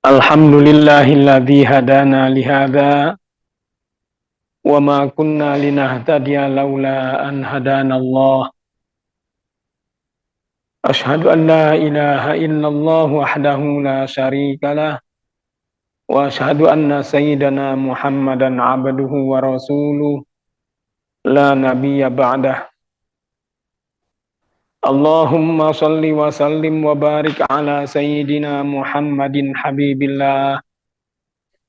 Alhamdulillahilladzi hadana lihada wa ma kunna linahtadiya laula an hadanallah. Ashhadu an la ilaha illallah wahdahu la syarikalah wa ashhadu anna sayyidana Muhammadan abduhu wa rasuluh la nabiyya ba'dah. Allahumma salli wa sallim wa barik ala sayyidina Muhammadin habibillah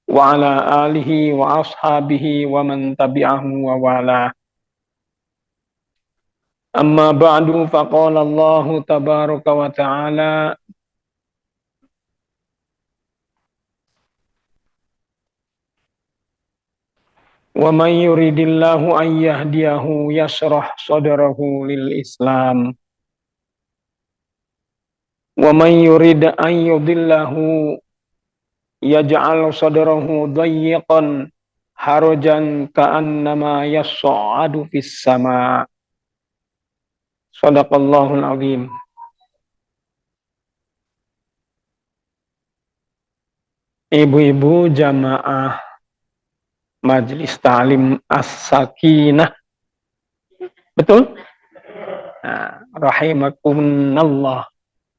wa ala alihi wa ashabihi wa man tabi'ahu wa wala. Amma ba'du faqala Allah tabaraka wa ta'ala wa man yuridillahu an yahdiyahu yashrah sadrahu lil Islam wa man yurid an yudillahu yaj'al sadrahu dayyiqan harajan ka'annama yas'adu fis sama'. Shadaqallahul azim. Ibu-ibu jamaah Majelis Ta'lim As-Sakinah. Betul? Nah, rahimakumullah.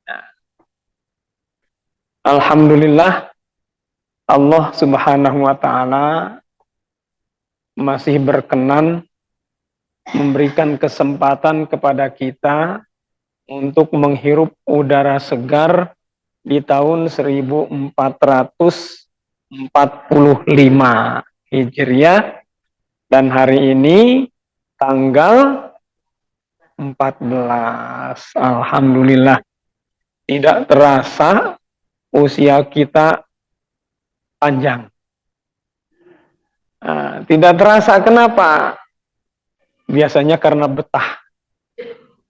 Nah, alhamdulillah Allah Subhanahu wa taala masih berkenan memberikan kesempatan kepada kita untuk menghirup udara segar di tahun 1445 Hijriah dan hari ini tanggal 14. Alhamdulillah, tidak terasa usia kita panjang. Nah, tidak terasa kenapa? Biasanya karena betah.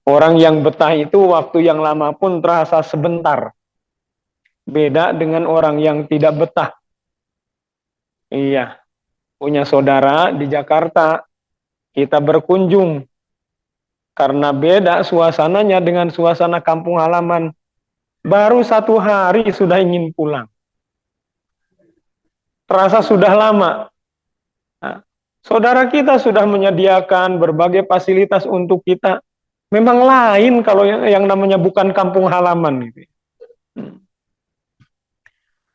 Orang yang betah itu waktu yang lama pun terasa sebentar. Beda dengan orang yang tidak betah. Iya, punya saudara di Jakarta, kita berkunjung. Karena beda suasananya dengan suasana kampung halaman. Baru 1 hari sudah ingin pulang. Terasa sudah lama. Nah, saudara kita sudah menyediakan berbagai fasilitas untuk kita. Memang lain kalau yang namanya bukan kampung halaman.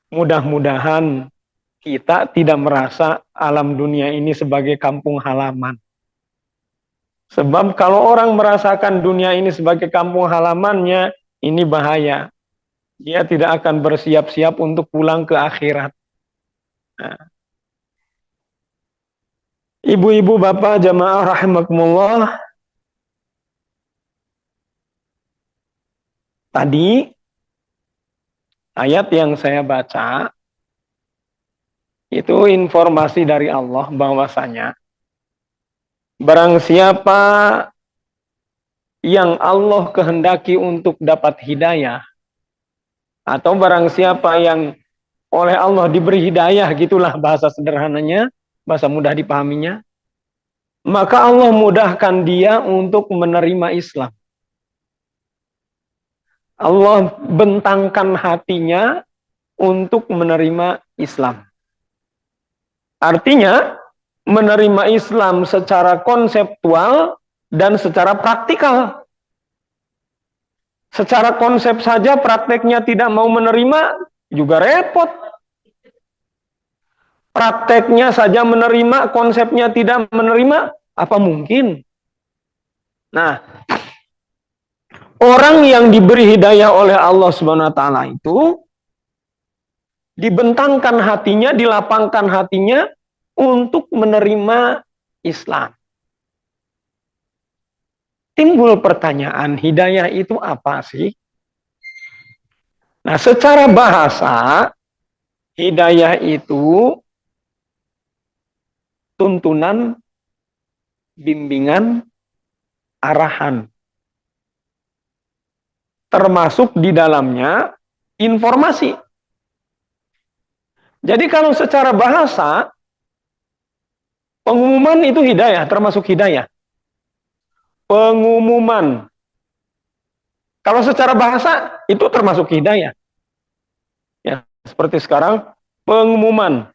Mudah-mudahan kita tidak merasa alam dunia ini sebagai kampung halaman. Sebab kalau orang merasakan dunia ini sebagai kampung halamannya, ini bahaya. Dia tidak akan bersiap-siap untuk pulang ke akhirat. Nah, ibu-ibu, bapak, jamaah rahimakumullah. Tadi ayat yang saya baca itu informasi dari Allah bahwasanya barang siapa yang Allah kehendaki untuk dapat hidayah atau barang siapa yang oleh Allah diberi hidayah, gitulah bahasa sederhananya, bahasa mudah dipahaminya, maka Allah mudahkan dia untuk menerima Islam. Allah bentangkan hatinya untuk menerima Islam. Artinya, menerima Islam secara konseptual dan secara praktikal. Secara konsep saja prakteknya tidak mau menerima, juga repot. Prakteknya saja menerima, konsepnya tidak menerima, apa mungkin? Nah, orang yang diberi hidayah oleh Allah Subhanahu wa taala itu dibentangkan hatinya, dilapangkan hatinya untuk menerima Islam. Timbul pertanyaan, hidayah itu apa sih? Nah, secara bahasa, hidayah itu tuntunan, bimbingan, arahan. Termasuk di dalamnya informasi. Jadi kalau secara bahasa, pengumuman itu hidayah, termasuk hidayah. Pengumuman. Kalau secara bahasa, itu termasuk hidayah. Ya. Seperti sekarang, pengumuman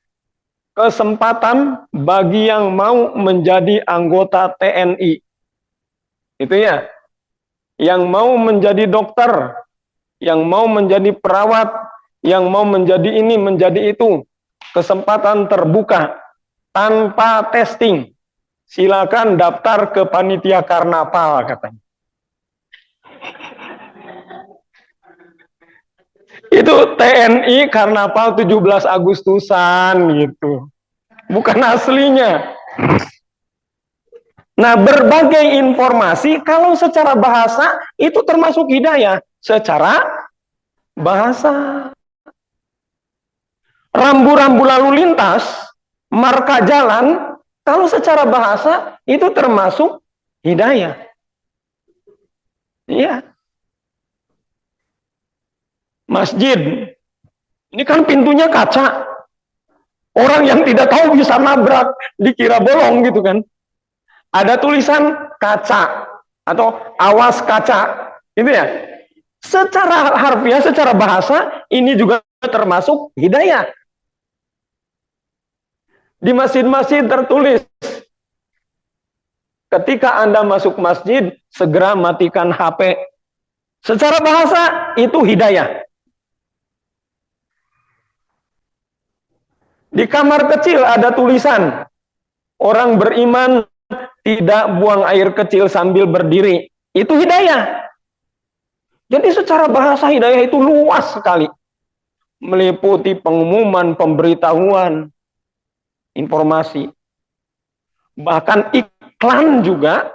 kesempatan bagi yang mau menjadi anggota TNI. Itu ya, yang mau menjadi dokter, yang mau menjadi perawat, yang mau menjadi ini, menjadi itu. Kesempatan terbuka tanpa testing. Silakan daftar ke panitia karnaval katanya. Itu TNI karnaval 17 Agustusan gitu. Bukan aslinya. Nah, berbagai informasi kalau secara bahasa itu termasuk hidayah. Secara bahasa. Rambu-rambu lalu lintas, marka jalan, kalau secara bahasa itu termasuk hidayah. Iya. Masjid. Ini kan pintunya kaca. Orang yang tidak tahu bisa nabrak, dikira bolong gitu kan. Ada tulisan kaca atau awas kaca. Gitu ya. Secara harfiah, secara bahasa, ini juga termasuk hidayah. Di masjid-masjid tertulis, ketika Anda masuk masjid, segera matikan HP. Secara bahasa, itu hidayah. Di kamar kecil ada tulisan, orang beriman tidak buang air kecil sambil berdiri. Itu hidayah. Jadi secara bahasa hidayah itu luas sekali. Meliputi pengumuman, pemberitahuan, informasi. Bahkan iklan juga,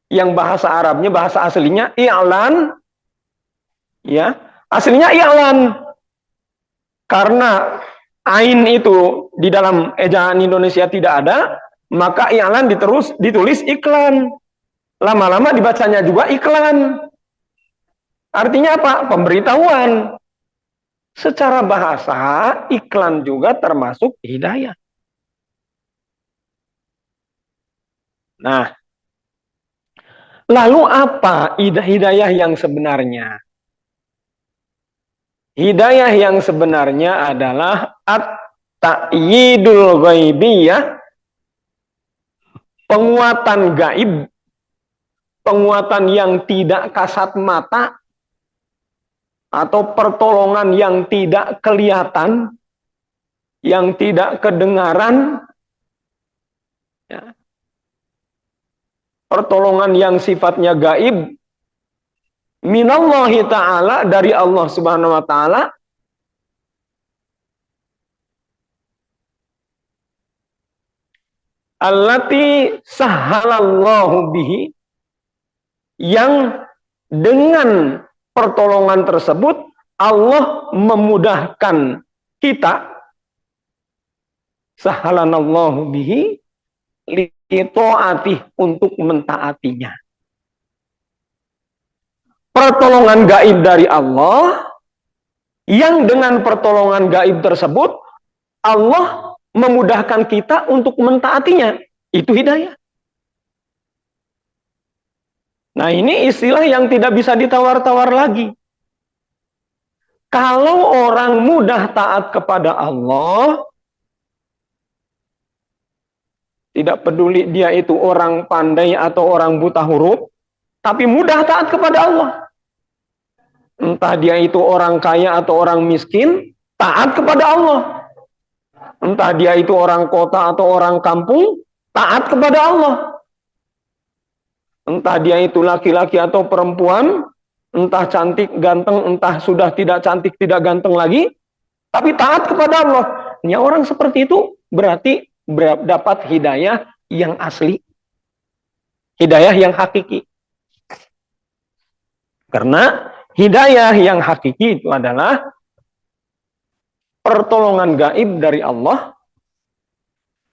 yang bahasa Arabnya, bahasa aslinya i'lan. Ya, aslinya i'lan. Karena ain itu di dalam ejaan Indonesia tidak ada, maka i'lan ditulis iklan. Lama-lama dibacanya juga iklan. Artinya apa? Pemberitahuan. Secara bahasa, iklan juga termasuk hidayah. Nah, lalu apa hidayah yang sebenarnya? Hidayah yang sebenarnya adalah at-ta'yidul ghaibiyah, penguatan gaib, penguatan yang tidak kasat mata, atau pertolongan yang tidak kelihatan, yang tidak kedengaran, ya. Pertolongan yang sifatnya gaib, minallahi ta'ala, dari Allah subhanahu wa ta'ala, allati sahhalallahu bihi, yang dengan pertolongan tersebut Allah memudahkan kita, sahhalanallahu bihi, li-ta'atih, untuk mentaatinya. Pertolongan gaib dari Allah, yang dengan pertolongan gaib tersebut Allah memudahkan kita untuk mentaatinya. Itu hidayah. Nah, ini istilah yang tidak bisa ditawar-tawar lagi. Kalau orang mudah taat kepada Allah, tidak peduli dia itu orang pandai atau orang buta huruf, tapi mudah taat kepada Allah. Entah dia itu orang kaya atau orang miskin, taat kepada Allah. Entah dia itu orang kota atau orang kampung, taat kepada Allah. Entah dia itu laki-laki atau perempuan, entah cantik, ganteng, entah sudah tidak cantik, tidak ganteng lagi, tapi taat kepada Allah. Ya, orang seperti itu berarti dapat hidayah yang asli. Hidayah yang hakiki. Karena hidayah yang hakiki itu adalah pertolongan gaib dari Allah,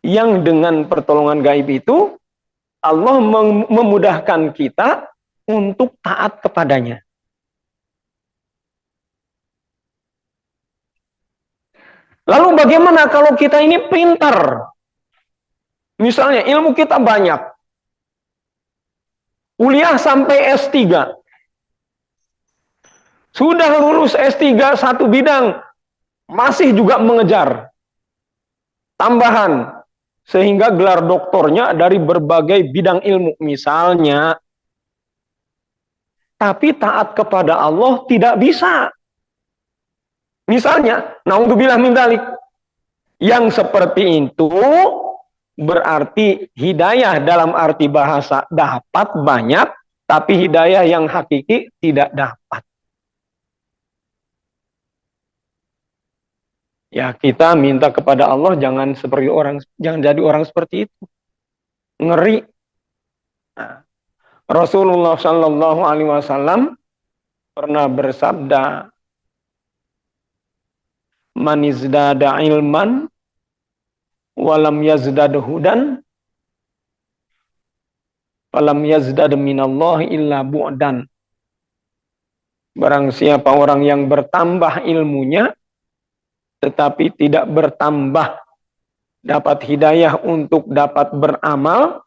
yang dengan pertolongan gaib itu Allah memudahkan kita untuk taat kepadanya. Lalu bagaimana kalau kita ini pintar? Misalnya ilmu kita banyak. Kuliah sampai S3. Sudah lulus S3 satu bidang. masih juga mengejar tambahan, sehingga gelar doktornya dari berbagai bidang ilmu misalnya. Tapi taat kepada Allah tidak bisa. Misalnya, naudzubillah min dzalik, yang seperti itu berarti hidayah dalam arti bahasa dapat banyak, tapi hidayah yang hakiki tidak dapat. Ya, kita minta kepada Allah jangan jadi orang seperti itu. Ngeri. Nah, Rasulullah Shallallahu Alaihi Wasallam pernah bersabda, "Manizdada ilman, walam yazdad hudan, walam yazdad minallahi illa bu'dan." Barang siapa orang yang bertambah ilmunya, tetapi tidak bertambah dapat hidayah untuk dapat beramal,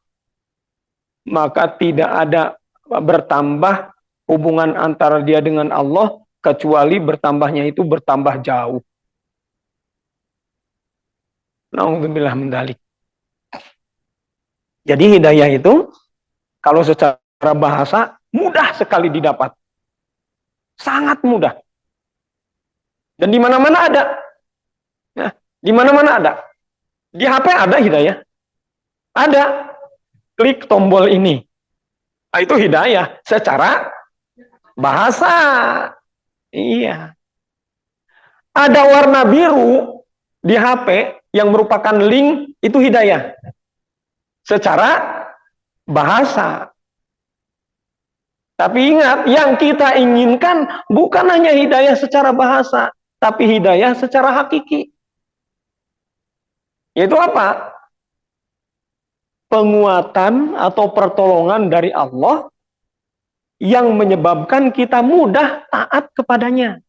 maka tidak ada bertambah hubungan antara dia dengan Allah, kecuali bertambahnya itu bertambah jauh. Naudzubillah min dzalik. Jadi hidayah itu kalau secara bahasa mudah sekali didapat. Sangat mudah. Dan di mana-mana ada. Nah, di mana-mana ada. Di HP ada hidayah. Ada. Klik tombol ini. Nah, itu hidayah secara bahasa. Iya. Ada warna biru di HP yang merupakan link, itu hidayah. Secara bahasa. Tapi ingat, yang kita inginkan bukan hanya hidayah secara bahasa, tapi hidayah secara hakiki. Yaitu apa? Penguatan atau pertolongan dari Allah yang menyebabkan kita mudah taat kepadanya.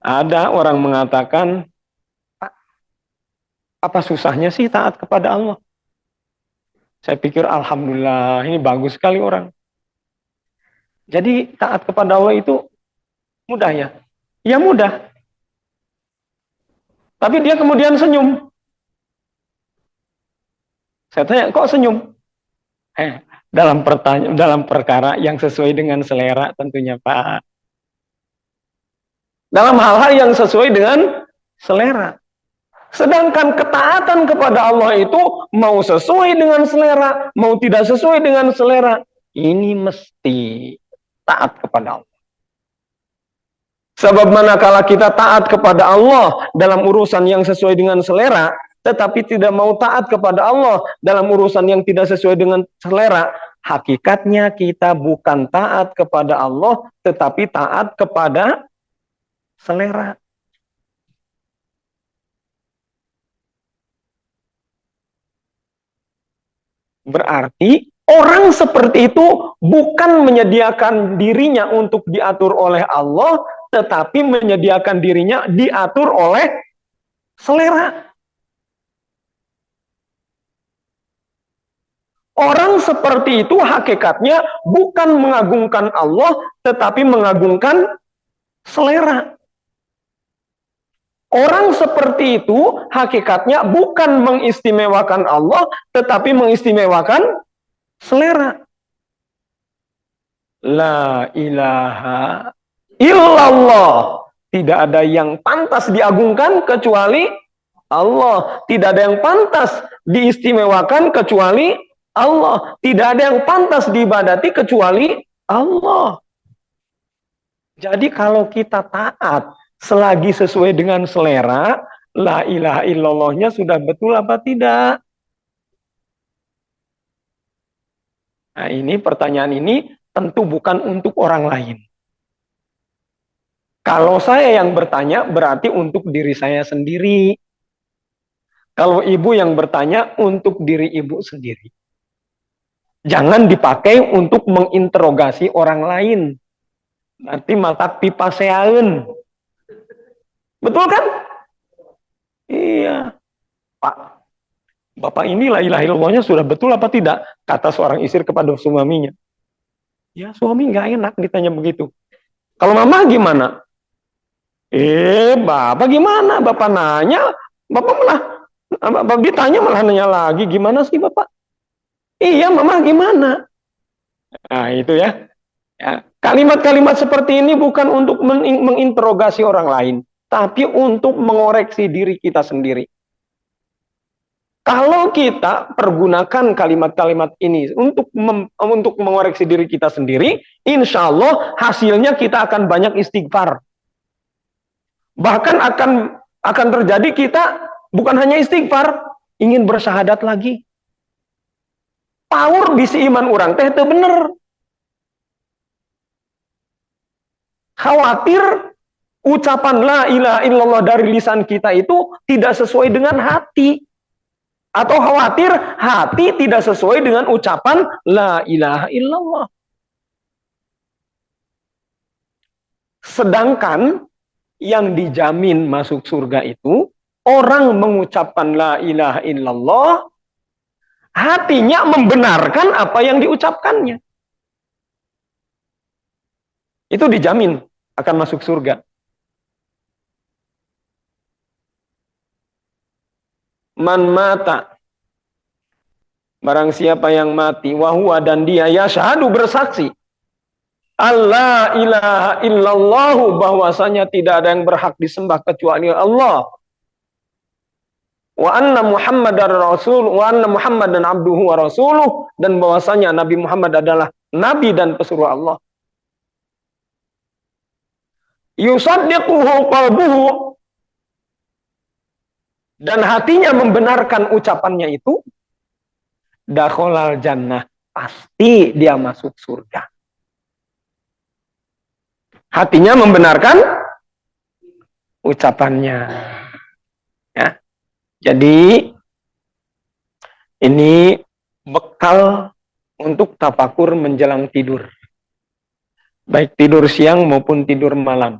Ada orang mengatakan, apa susahnya sih taat kepada Allah? Saya pikir alhamdulillah, ini bagus sekali orang. Jadi taat kepada Allah itu mudah ya? Ya mudah. Tapi dia kemudian senyum. Saya tanya, kok senyum? Dalam perkara yang sesuai dengan selera tentunya Pak. Dalam hal-hal yang sesuai dengan selera. Sedangkan ketaatan kepada Allah itu mau sesuai dengan selera, mau tidak sesuai dengan selera, ini mesti taat kepada Allah. Sebab manakala kita taat kepada Allah dalam urusan yang sesuai dengan selera, tetapi tidak mau taat kepada Allah dalam urusan yang tidak sesuai dengan selera, hakikatnya kita bukan taat kepada Allah, tetapi taat kepada selera. Berarti orang seperti itu bukan menyediakan dirinya untuk diatur oleh Allah, tetapi menyediakan dirinya diatur oleh selera. Orang seperti itu hakikatnya bukan mengagungkan Allah, tetapi mengagungkan selera. Orang seperti itu hakikatnya bukan mengistimewakan Allah, tetapi mengistimewakan selera. La ilaha illallah. Tidak ada yang pantas diagungkan kecuali Allah. Tidak ada yang pantas diistimewakan kecuali Allah. Tidak ada yang pantas diibadati kecuali Allah. Jadi kalau kita taat selagi sesuai dengan selera, la ilaha illallahnya sudah betul apa tidak? Nah, ini pertanyaan ini tentu bukan untuk orang lain. Kalau saya yang bertanya berarti untuk diri saya sendiri. Kalau ibu yang bertanya untuk diri ibu sendiri. Jangan dipakai untuk menginterogasi orang lain. Nanti mata pipa seaun. Betul kan? Iya. Pak, Bapak ini la ilaha illallahnya sudah betul apa tidak? Kata seorang istri kepada suaminya. Ya suami nggak enak ditanya begitu. Kalau mama gimana? Bapak gimana? Bapak nanya, Bapak malah, Bapak ditanya malah nanya lagi. Gimana sih Bapak? Iya, mama gimana? Nah itu ya. Kalimat-kalimat seperti ini bukan untuk menginterogasi orang lain, tapi untuk mengoreksi diri kita sendiri. Kalau kita pergunakan kalimat-kalimat ini untuk mengoreksi diri kita sendiri, insya Allah hasilnya kita akan banyak istighfar. Bahkan akan terjadi kita bukan hanya istighfar, ingin bersyahadat lagi. Power bisi iman orang teh itu bener. Khawatir ucapan la ilaha illallah dari lisan kita itu tidak sesuai dengan hati. Atau khawatir hati tidak sesuai dengan ucapan la ilaha illallah. Sedangkan yang dijamin masuk surga itu orang mengucapkan la ilaha illallah, hatinya membenarkan apa yang diucapkannya. Itu dijamin akan masuk surga. Man mata, barang siapa yang mati, wahwa dan dia yashhadu bersaksi, Allah ilaha illallahu, bahwasanya tidak ada yang berhak disembah kecuali Allah. Wa anna Muhammadar Rasul, wa anna Muhammadan abduhu wa rasuluh, dan bahwasanya Nabi Muhammad adalah nabi dan pesuruh Allah. Yusaddiquhu qalbuhu, dan hatinya membenarkan ucapannya itu, dakhalal jannah, pasti dia masuk surga. Hatinya membenarkan ucapannya. Ya. Jadi ini bekal untuk tafakur menjelang tidur. Baik tidur siang maupun tidur malam.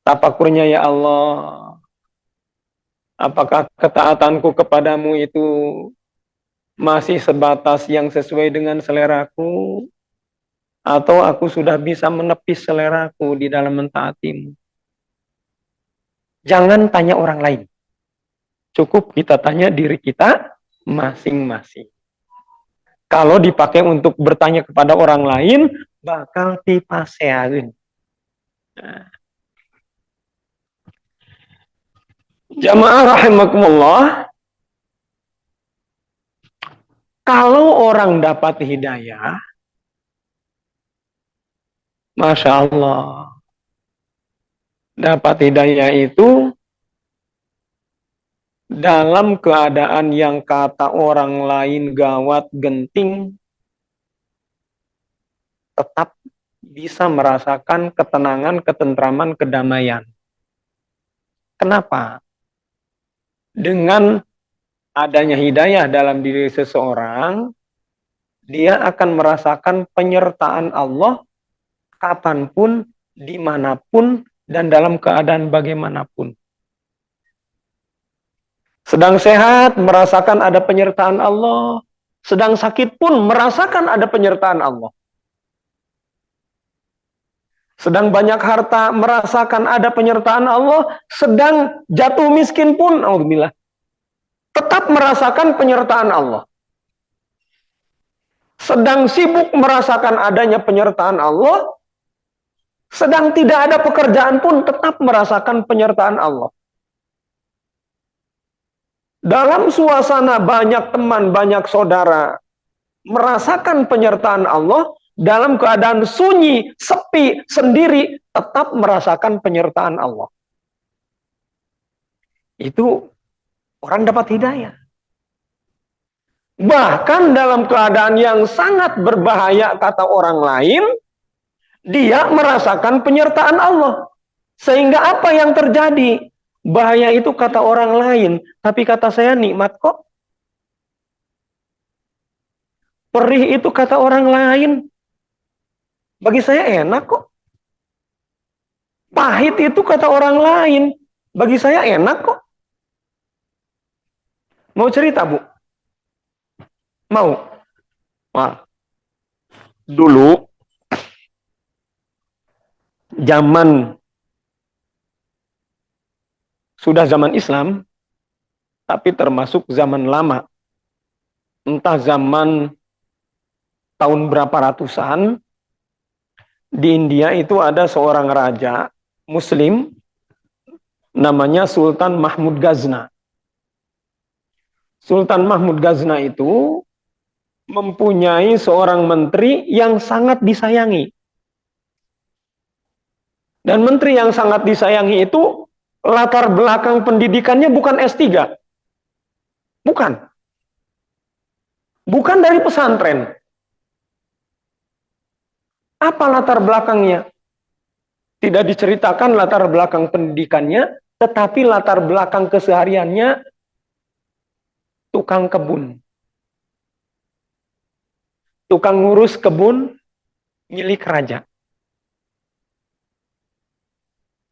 Tafakurnya, ya Allah, apakah ketaatanku kepadamu itu masih sebatas yang sesuai dengan seleraku, atau aku sudah bisa menepis seleraku di dalam mentaatimu? Jangan tanya orang lain. Cukup kita tanya diri kita masing-masing. Kalau dipakai untuk bertanya kepada orang lain, bakal dipaseakeun. Nah. Jamaah rahimakumullah, kalau orang dapat hidayah, Masya Allah, dapat hidayah itu dalam keadaan yang kata orang lain gawat genting, tetap bisa merasakan ketenangan, ketentraman, kedamaian. Kenapa? Dengan adanya hidayah dalam diri seseorang, dia akan merasakan penyertaan Allah kapanpun, dimanapun, dan dalam keadaan bagaimanapun. Sedang sehat, merasakan ada penyertaan Allah. Sedang sakit pun merasakan ada penyertaan Allah. Sedang banyak harta, merasakan ada penyertaan Allah. Sedang jatuh miskin pun, alhamdulillah, tetap merasakan penyertaan Allah. Sedang sibuk merasakan adanya penyertaan Allah. Sedang tidak ada pekerjaan pun tetap merasakan penyertaan Allah. Dalam suasana banyak teman, banyak saudara, merasakan penyertaan Allah. Dalam keadaan sunyi, sepi, sendiri, tetap merasakan penyertaan Allah. Itu orang dapat hidayah. Bahkan dalam keadaan yang sangat berbahaya, kata orang lain, dia merasakan penyertaan Allah. Sehingga apa yang terjadi? Bahaya itu kata orang lain, tapi kata saya nikmat kok. Perih itu kata orang lain, bagi saya enak kok. Pahit itu kata orang lain, bagi saya enak kok. Mau cerita, Bu? Mau? Wah, dulu zaman sudah zaman Islam, tapi termasuk zaman lama. Entah zaman tahun berapa ratusan, di India itu ada seorang raja Muslim, namanya Sultan Mahmud Ghazna. Sultan Mahmud Ghazna itu mempunyai seorang menteri yang sangat disayangi. Dan menteri yang sangat disayangi itu latar belakang pendidikannya bukan S3. Bukan. Bukan dari pesantren. Apa latar belakangnya? Tidak diceritakan latar belakang pendidikannya, tetapi latar belakang kesehariannya tukang kebun. Tukang ngurus kebun milik raja.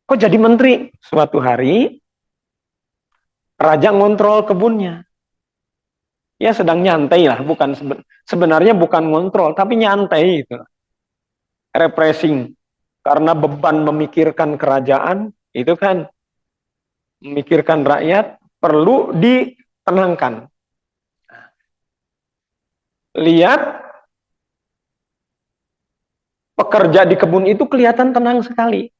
Kok jadi menteri? Suatu hari, raja ngontrol kebunnya. Ya sedang nyantai lah, bukan sebenarnya bukan ngontrol, tapi nyantai gitu. Refreshing. Karena beban memikirkan kerajaan, itu kan memikirkan rakyat, perlu ditenangkan. Lihat, pekerja di kebun itu kelihatan tenang sekali.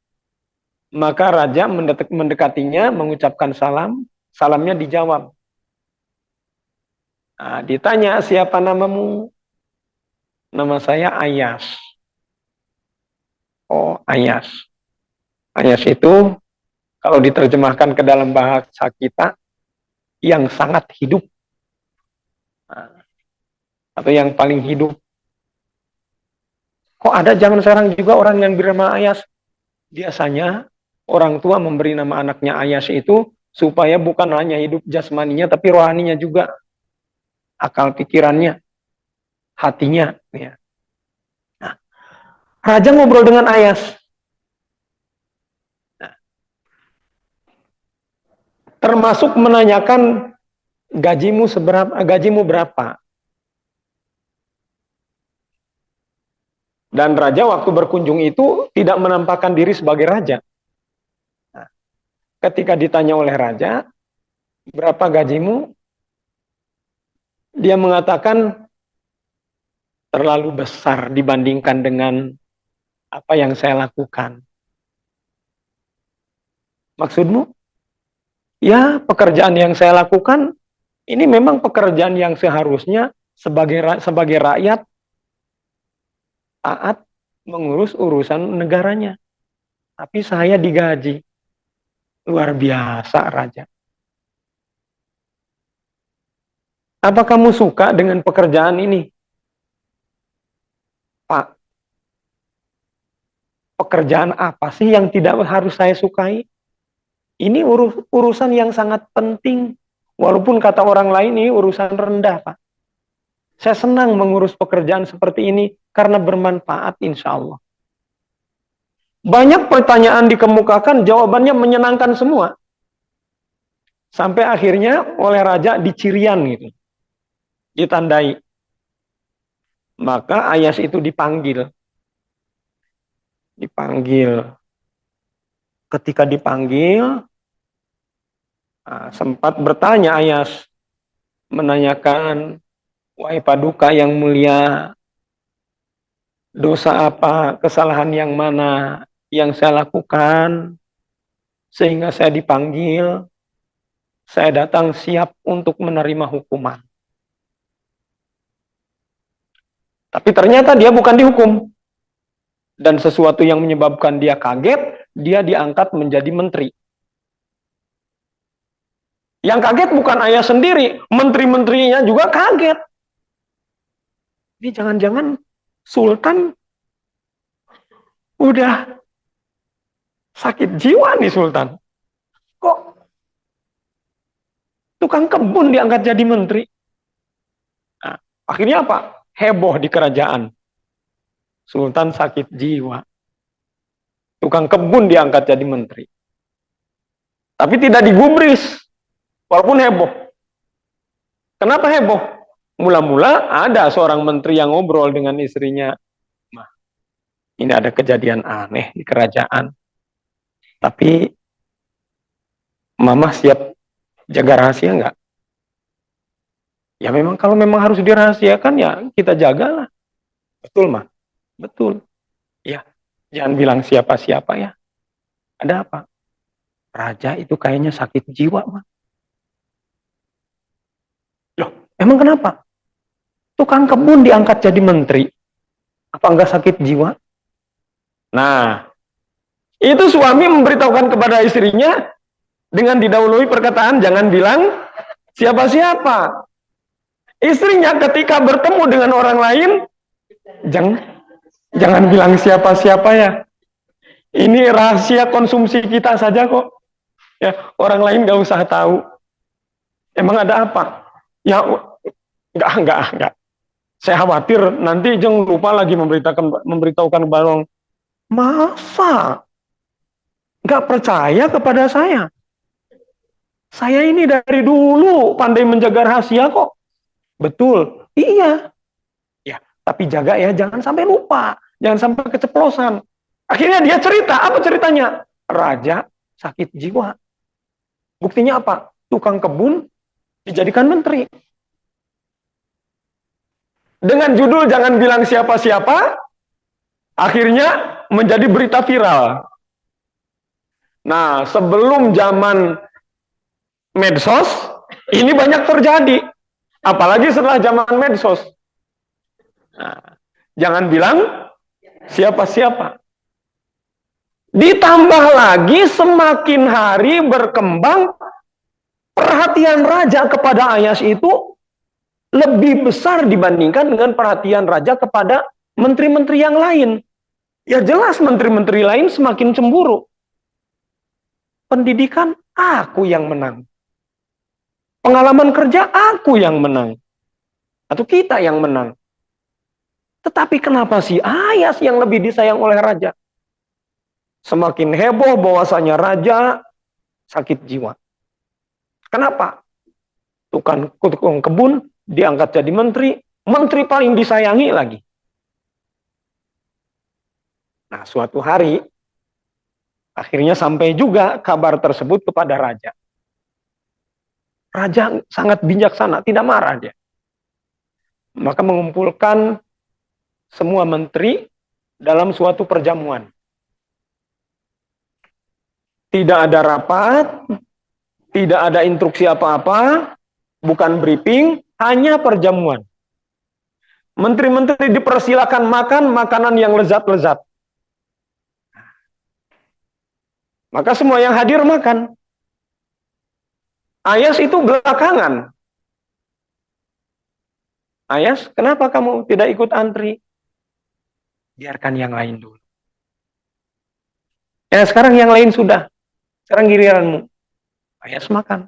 Maka raja mendekatinya, mengucapkan salam, salamnya dijawab. Nah, ditanya, siapa namamu? Nama saya Ayas. Oh, Ayas. Ayas itu kalau diterjemahkan ke dalam bahasa kita, yang sangat hidup. Atau yang paling hidup. Kok ada zaman sekarang juga orang yang bernama Ayas? Biasanya orang tua memberi nama anaknya Ayas itu supaya bukan hanya hidup jasmaninya, tapi rohaninya juga. Akal pikirannya, hatinya. Ya. Nah, raja ngobrol dengan Ayas. Nah, termasuk menanyakan gajimu berapa. Dan raja waktu berkunjung itu tidak menampakkan diri sebagai raja. Nah, ketika ditanya oleh raja, berapa gajimu? Dia mengatakan terlalu besar dibandingkan dengan apa yang saya lakukan. Maksudmu? Ya, pekerjaan yang saya lakukan ini memang pekerjaan yang seharusnya sebagai rakyat taat mengurus urusan negaranya. Tapi saya digaji. Luar biasa, raja. Apa kamu suka dengan pekerjaan ini? Pak, pekerjaan apa sih yang tidak harus saya sukai? Ini urusan yang sangat penting. Walaupun kata orang lain ini urusan rendah, Pak. Saya senang mengurus pekerjaan seperti ini karena bermanfaat, insya Allah. Banyak pertanyaan dikemukakan, jawabannya menyenangkan semua. Sampai akhirnya oleh raja dicirian gitu. Ditandai. Maka Ayas itu dipanggil. Ketika dipanggil, sempat bertanya Ayas, menanyakan, wahai Paduka yang mulia, dosa apa, kesalahan yang mana yang saya lakukan, sehingga saya dipanggil, saya datang siap untuk menerima hukuman. Tapi ternyata dia bukan dihukum. Dan sesuatu yang menyebabkan dia kaget, dia diangkat menjadi menteri. Yang kaget bukan Ayas sendiri, menteri-menterinya juga kaget. Ini jangan-jangan Sultan udah sakit jiwa nih Sultan. Kok tukang kebun diangkat jadi menteri? Nah, akhirnya apa? Heboh di kerajaan. Sultan sakit jiwa. Tukang kebun diangkat jadi menteri. Tapi tidak digubris. Walaupun heboh. Kenapa heboh? Mula-mula ada seorang menteri yang ngobrol dengan istrinya. "Mah, ini ada kejadian aneh di kerajaan. Tapi Mama siap jaga rahasia nggak?" Ya memang kalau memang harus dirahasiakan ya kita jagalah. Betul, Mah? Betul. Ya, jangan bilang siapa-siapa ya. Ada apa? Raja itu kayaknya sakit jiwa, Mah. Loh, emang kenapa? Tukang kebun diangkat jadi menteri. Apa enggak sakit jiwa? Nah, itu suami memberitahukan kepada istrinya dengan didahului perkataan jangan bilang siapa-siapa. Istrinya ketika bertemu dengan orang lain, jangan jangan bilang siapa-siapa ya. Ini rahasia konsumsi kita saja kok. Ya, orang lain nggak usah tahu. Emang ada apa? Ya, enggak. Saya khawatir nanti jangan lupa lagi memberitahukan balong. Masa nggak percaya kepada saya? Saya ini dari dulu pandai menjaga rahasia kok. Betul, iya. Ya, tapi jaga ya, jangan sampai lupa, jangan sampai keceplosan. Akhirnya dia cerita, apa ceritanya? Raja sakit jiwa. Buktinya apa? Tukang kebun dijadikan menteri. Dengan judul jangan bilang siapa-siapa, akhirnya menjadi berita viral. Nah, sebelum zaman medsos, ini banyak terjadi. Apalagi setelah zaman medsos. Nah, jangan bilang siapa-siapa. Ditambah lagi semakin hari berkembang, perhatian raja kepada Ayas itu lebih besar dibandingkan dengan perhatian raja kepada menteri-menteri yang lain. Ya jelas menteri-menteri lain semakin cemburu. Pendidikan aku yang menang. Pengalaman kerja aku yang menang. Atau kita yang menang. Tetapi kenapa si Ayas yang lebih disayang oleh raja? Semakin heboh bahwasanya raja sakit jiwa. Kenapa? Tukang kebun diangkat jadi menteri, menteri paling disayangi lagi. Nah, suatu hari akhirnya sampai juga kabar tersebut kepada raja. Raja sangat bijaksana, tidak marah dia. Maka mengumpulkan semua menteri dalam suatu perjamuan. Tidak ada rapat, tidak ada instruksi apa-apa, bukan briefing, hanya perjamuan. Menteri-menteri dipersilakan makan makanan yang lezat-lezat. Maka semua yang hadir makan. Ayas itu belakangan. Ayas, kenapa kamu tidak ikut antri? Biarkan yang lain dulu. Ya, sekarang yang lain sudah. Sekarang giliranmu. Ayas makan.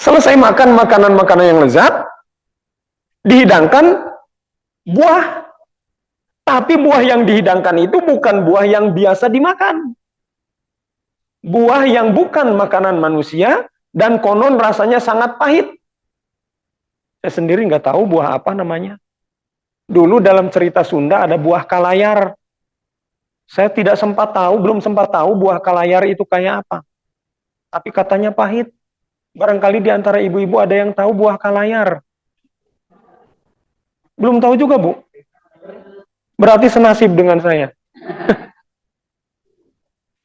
Selesai makan makanan-makanan yang lezat, dihidangkan buah. Tapi buah yang dihidangkan itu bukan buah yang biasa dimakan. Buah yang bukan makanan manusia, dan konon rasanya sangat pahit. Saya sendiri nggak tahu buah apa namanya. Dulu dalam cerita Sunda ada buah kalayar. Saya tidak sempat tahu, belum sempat tahu buah kalayar itu kayak apa. Tapi katanya pahit. Barangkali di antara ibu-ibu ada yang tahu buah kalayar. Belum tahu juga, Bu. Berarti senasib dengan saya.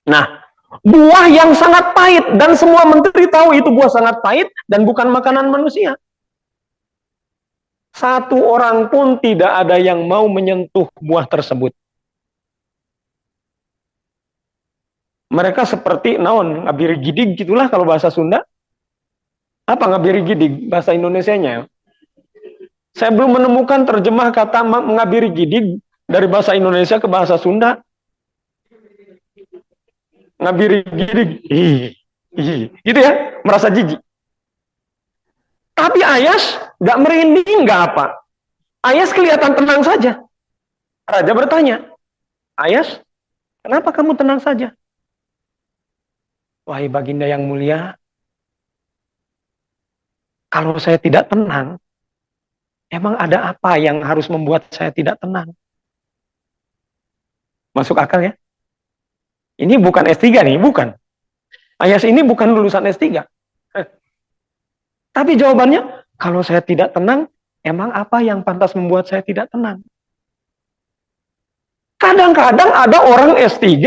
Nah, buah yang sangat pahit. Dan semua menteri tahu itu buah sangat pahit dan bukan makanan manusia. Satu orang pun tidak ada yang mau menyentuh buah tersebut. Mereka seperti naon, ngabiri gidig gitulah kalau bahasa Sunda. Apa ngabiri gidig bahasa Indonesianya? Saya belum menemukan terjemah kata ngabiri gidig dari bahasa Indonesia ke bahasa Sunda. Ngabiri gidig, gitu ya, merasa jijik. Tapi Ayas nggak merinding, nggak apa. Ayas kelihatan tenang saja. Raja bertanya, Ayas, kenapa kamu tenang saja? Wahai baginda yang mulia, Kalau saya tidak tenang, emang ada apa yang harus membuat saya tidak tenang? Masuk akal ya? Ini bukan S3 nih, bukan. Ayas ini bukan lulusan S3. Tapi jawabannya, kalau saya tidak tenang, emang apa yang pantas membuat saya tidak tenang? Kadang-kadang ada orang S3,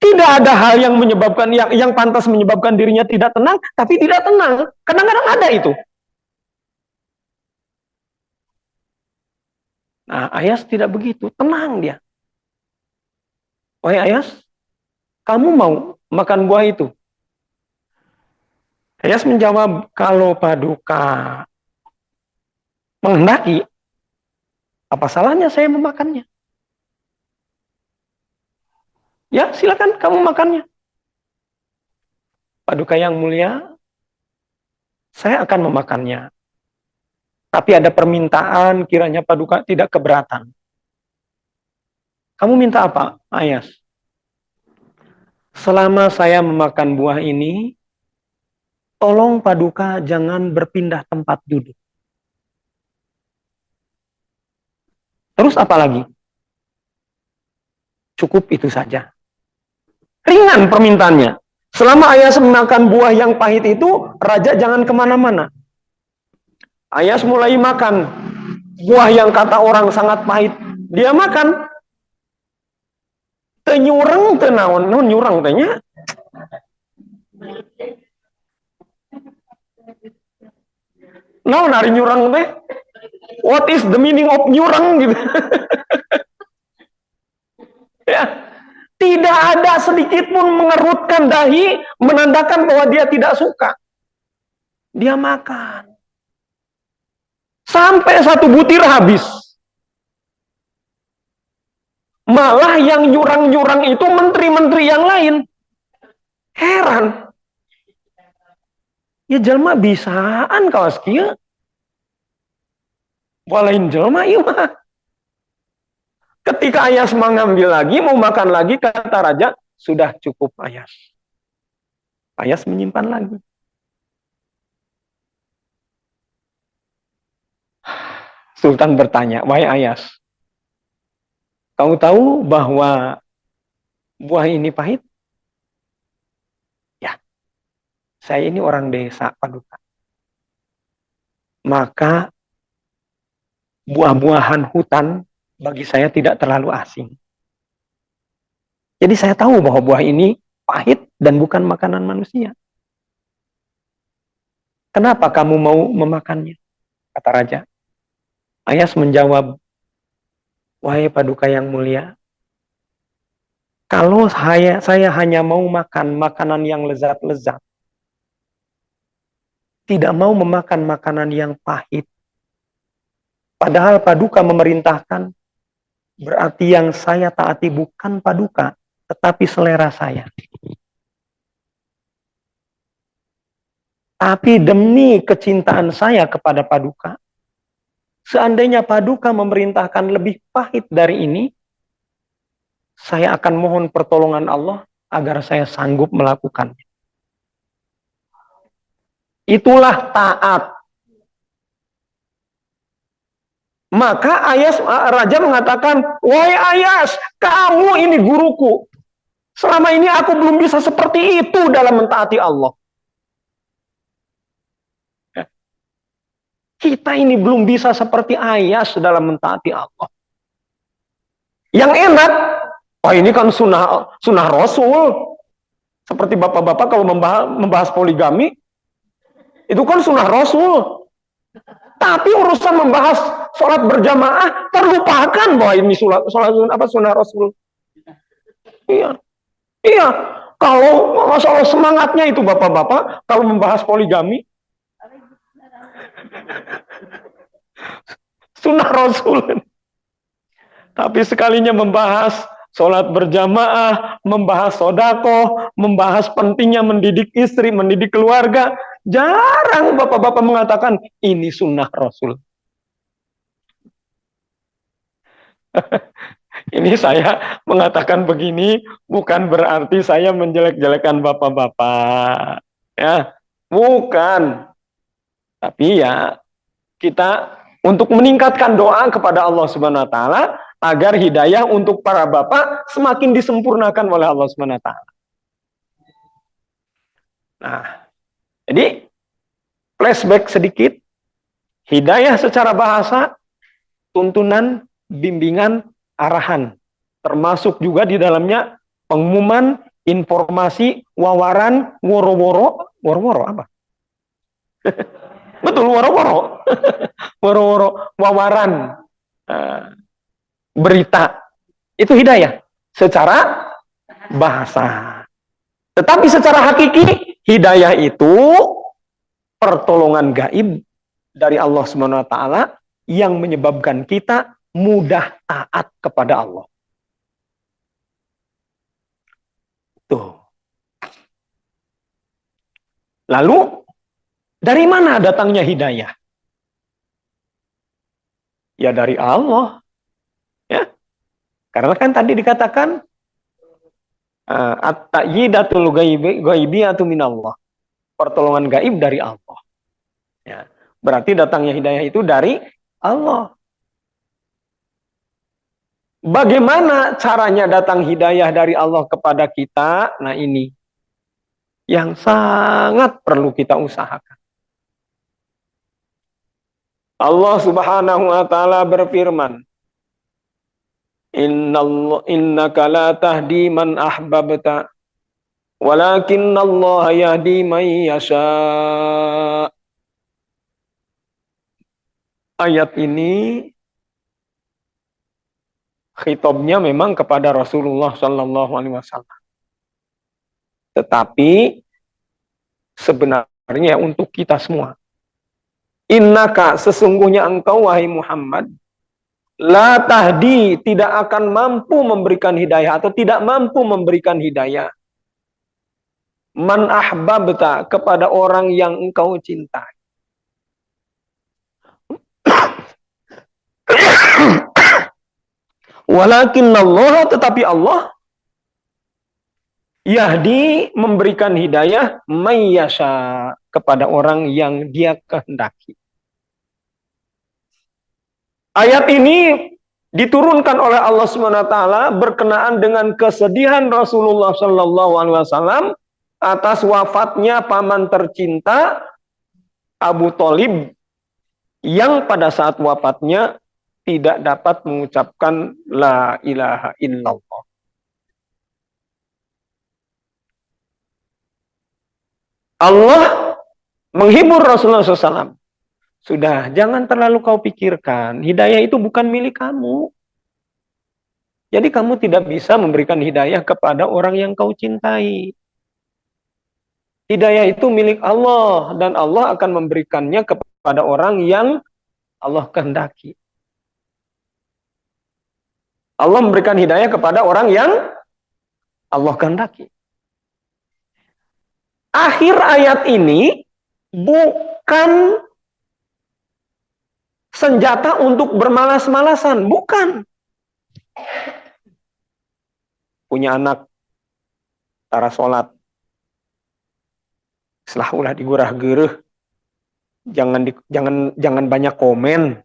tidak ada hal yang menyebabkan yang pantas menyebabkan dirinya tidak tenang, tapi tidak tenang. Kadang-kadang ada itu. Nah, Ayas tidak begitu, tenang dia. Wahai Ayas, kamu mau makan buah itu? Ayas menjawab, kalau Paduka menghendaki, apa salahnya saya memakannya? Ya, silakan kamu makannya. Paduka yang mulia, saya akan memakannya. Tapi ada permintaan, kiranya Paduka tidak keberatan. Kamu minta apa, Ayas? Selama saya memakan buah ini, tolong Paduka jangan berpindah tempat duduk. Terus apa lagi? Cukup itu saja. Ringan permintaannya. Selama Ayas memakan buah yang pahit itu, Raja jangan kemana-mana. Ayas mulai makan buah yang kata orang sangat pahit. Dia makan. Tenyureng, tenaon, nyurang tanya. Nari nyurang teh? What is the meaning of nyurang gitu? Ya, tidak ada sedikit pun mengerutkan dahi, menandakan bahwa dia tidak suka. Dia makan. Sampai satu butir habis. Malah yang nyurang-nyurang itu menteri-menteri yang lain. Heran. Ya jelma bisaan kawas kieu. Walain jelma ieu mah. Ketika Ayas mengambil lagi, mau makan lagi, kata Raja, sudah cukup Ayas. Ayas menyimpan lagi. Sultan bertanya, wahai Ayas, kau tahu bahwa buah ini pahit? Ya, saya ini orang desa, Paduka. Maka buah-buahan hutan bagi saya tidak terlalu asing. Jadi saya tahu bahwa buah ini pahit dan bukan makanan manusia. Kenapa kamu mau memakannya? Kata Raja. Ayas menjawab, wahai Paduka yang mulia, kalau saya hanya mau makan makanan yang lezat-lezat, tidak mau memakan makanan yang pahit, padahal Paduka memerintahkan, berarti yang saya taati bukan Paduka, tetapi selera saya. Tapi demi kecintaan saya kepada Paduka, seandainya Paduka memerintahkan lebih pahit dari ini, saya akan mohon pertolongan Allah agar saya sanggup melakukannya. Itulah taat. Maka Raja mengatakan, wahai Ayas, kamu ini guruku. Selama ini aku belum bisa seperti itu dalam mentaati Allah. Kita ini belum bisa seperti Ayas dalam mentaati Allah. Yang enak, wah ini kan sunnah Rasul. Seperti bapak-bapak kalau membahas poligami, itu kan sunnah Rasul. Tapi urusan membahas sholat berjamaah, terlupakan bahwa ini sunnah Rasul. Iya, iya. Kalau masalah semangatnya itu bapak-bapak, kalau membahas poligami, sunnah Rasul. Tapi sekalinya membahas sholat berjamaah, membahas sodako, membahas pentingnya mendidik istri, mendidik keluarga, jarang bapak-bapak mengatakan ini sunnah Rasul. Ini saya mengatakan begini bukan berarti saya menjelek-jelekan bapak-bapak, ya, bukan. Tapi ya kita untuk meningkatkan doa kepada Allah Subhanahu wa taala agar hidayah untuk para bapak semakin disempurnakan oleh Allah Subhanahu wa taala. Nah, jadi flashback sedikit. Hidayah secara bahasa, tuntunan, bimbingan, arahan. Termasuk juga di dalamnya pengumuman, informasi, wawaran, woro-woro. Woro-woro apa? Betul, woro-woro. Woro-woro, wawaran. Berita. Itu hidayah. Secara bahasa. Tetapi secara hakiki, hidayah itu pertolongan gaib dari Allah Subhanahu wa taala yang menyebabkan kita mudah taat kepada Allah. Tuh. Lalu dari mana datangnya hidayah? Ya dari Allah. Ya. Karena kan tadi dikatakan at-ta'yidatul ghaibiyatu minallah. Pertolongan gaib dari Allah. Ya. Berarti datangnya hidayah itu dari Allah. Bagaimana caranya datang hidayah dari Allah kepada kita? Nah ini yang sangat perlu kita usahakan. Allah Subhanahu wa taala berfirman, innaka la tahdi man ahbabta walakinnallaha yahdi man yasha. Ayat ini khitabnya memang kepada Rasulullah sallallahu alaihi wasallam. Tetapi sebenarnya untuk kita semua. Innaka, sesungguhnya engkau wahai Muhammad, la tahdi, tidak akan mampu memberikan hidayah atau tidak mampu memberikan hidayah. Man ahbabta, kepada orang yang engkau cintai. Walakinnallaha, tetapi Allah yahdi, memberikan hidayah mayyasha, kepada orang yang dia kehendaki. Ayat ini diturunkan oleh Allah SWT berkenaan dengan kesedihan Rasulullah SAW atas wafatnya paman tercinta Abu Thalib, yang pada saat wafatnya tidak dapat mengucapkan la ilaha illallah. Allah menghibur Rasulullah SAW. Sudah, jangan terlalu kau pikirkan. Hidayah itu bukan milik kamu. Jadi kamu tidak bisa memberikan hidayah kepada orang yang kau cintai. Hidayah itu milik Allah, dan Allah akan memberikannya kepada orang yang Allah kehendaki. Allah memberikan hidayah kepada orang yang Allah kehendaki. Akhir ayat ini bukan senjata untuk bermalas-malasan, bukan. Punya anak, tara sholat, setelah ulah digurah-gereh, jangan banyak komen.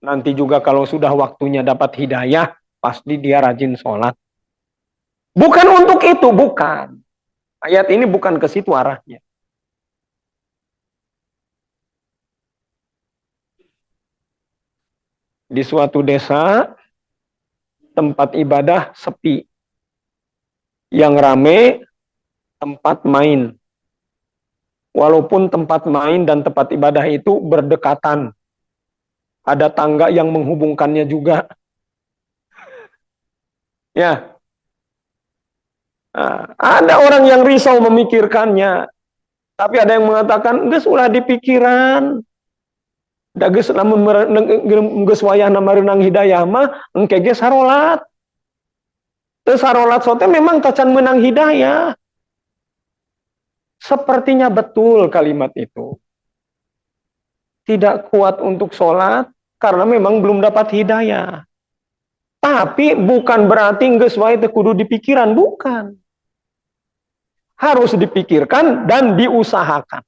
Nanti juga kalau sudah waktunya dapat hidayah, pasti dia rajin sholat. Bukan untuk itu, bukan. Ayat ini bukan ke situ arahnya. Di suatu desa, tempat ibadah sepi. Yang rame, tempat main. Walaupun tempat main dan tempat ibadah itu berdekatan. Ada tangga yang menghubungkannya juga. Ya. Nah, ada orang yang risau memikirkannya. Tapi ada yang mengatakan, geus ulah dipikiran. Da geus lamun geus wayahna mareunang hidayah mah engke ge sarolat. Teu sarolat sote memang tacan menang hidayah. Sepertinya betul kalimat itu. Tidak kuat untuk sholat karena memang belum dapat hidayah. Tapi bukan berarti geus wae teu kudu dipikiran, bukan. Harus dipikirkan dan diusahakan.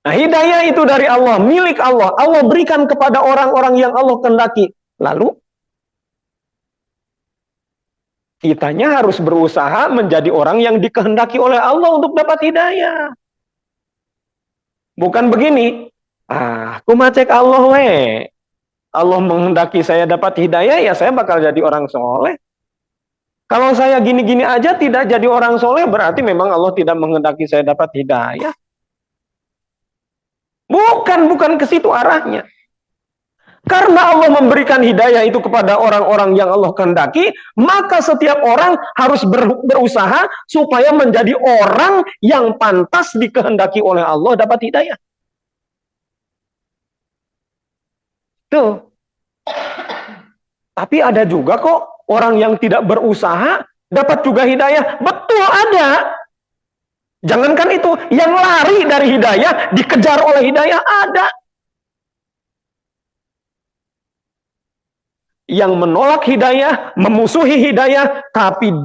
Nah, hidayah itu dari Allah, milik Allah. Allah berikan kepada orang-orang yang Allah kehendaki. Lalu, kitanya harus berusaha menjadi orang yang dikehendaki oleh Allah untuk dapat hidayah. Bukan begini, aku macek Allah, Allah menghendaki saya dapat hidayah, ya saya bakal jadi orang soleh. Kalau saya gini-gini aja tidak jadi orang soleh, berarti memang Allah tidak menghendaki saya dapat hidayah. Bukan ke situ arahnya. Karena Allah memberikan hidayah itu kepada orang-orang yang Allah kehendaki, maka setiap orang harus berusaha supaya menjadi orang yang pantas dikehendaki oleh Allah dapat hidayah. Tuh. Tapi ada juga kok orang yang tidak berusaha dapat juga hidayah. Betul ada. Jangankan itu, yang lari dari hidayah, dikejar oleh hidayah ada. Yang menolak hidayah, memusuhi hidayah, tapi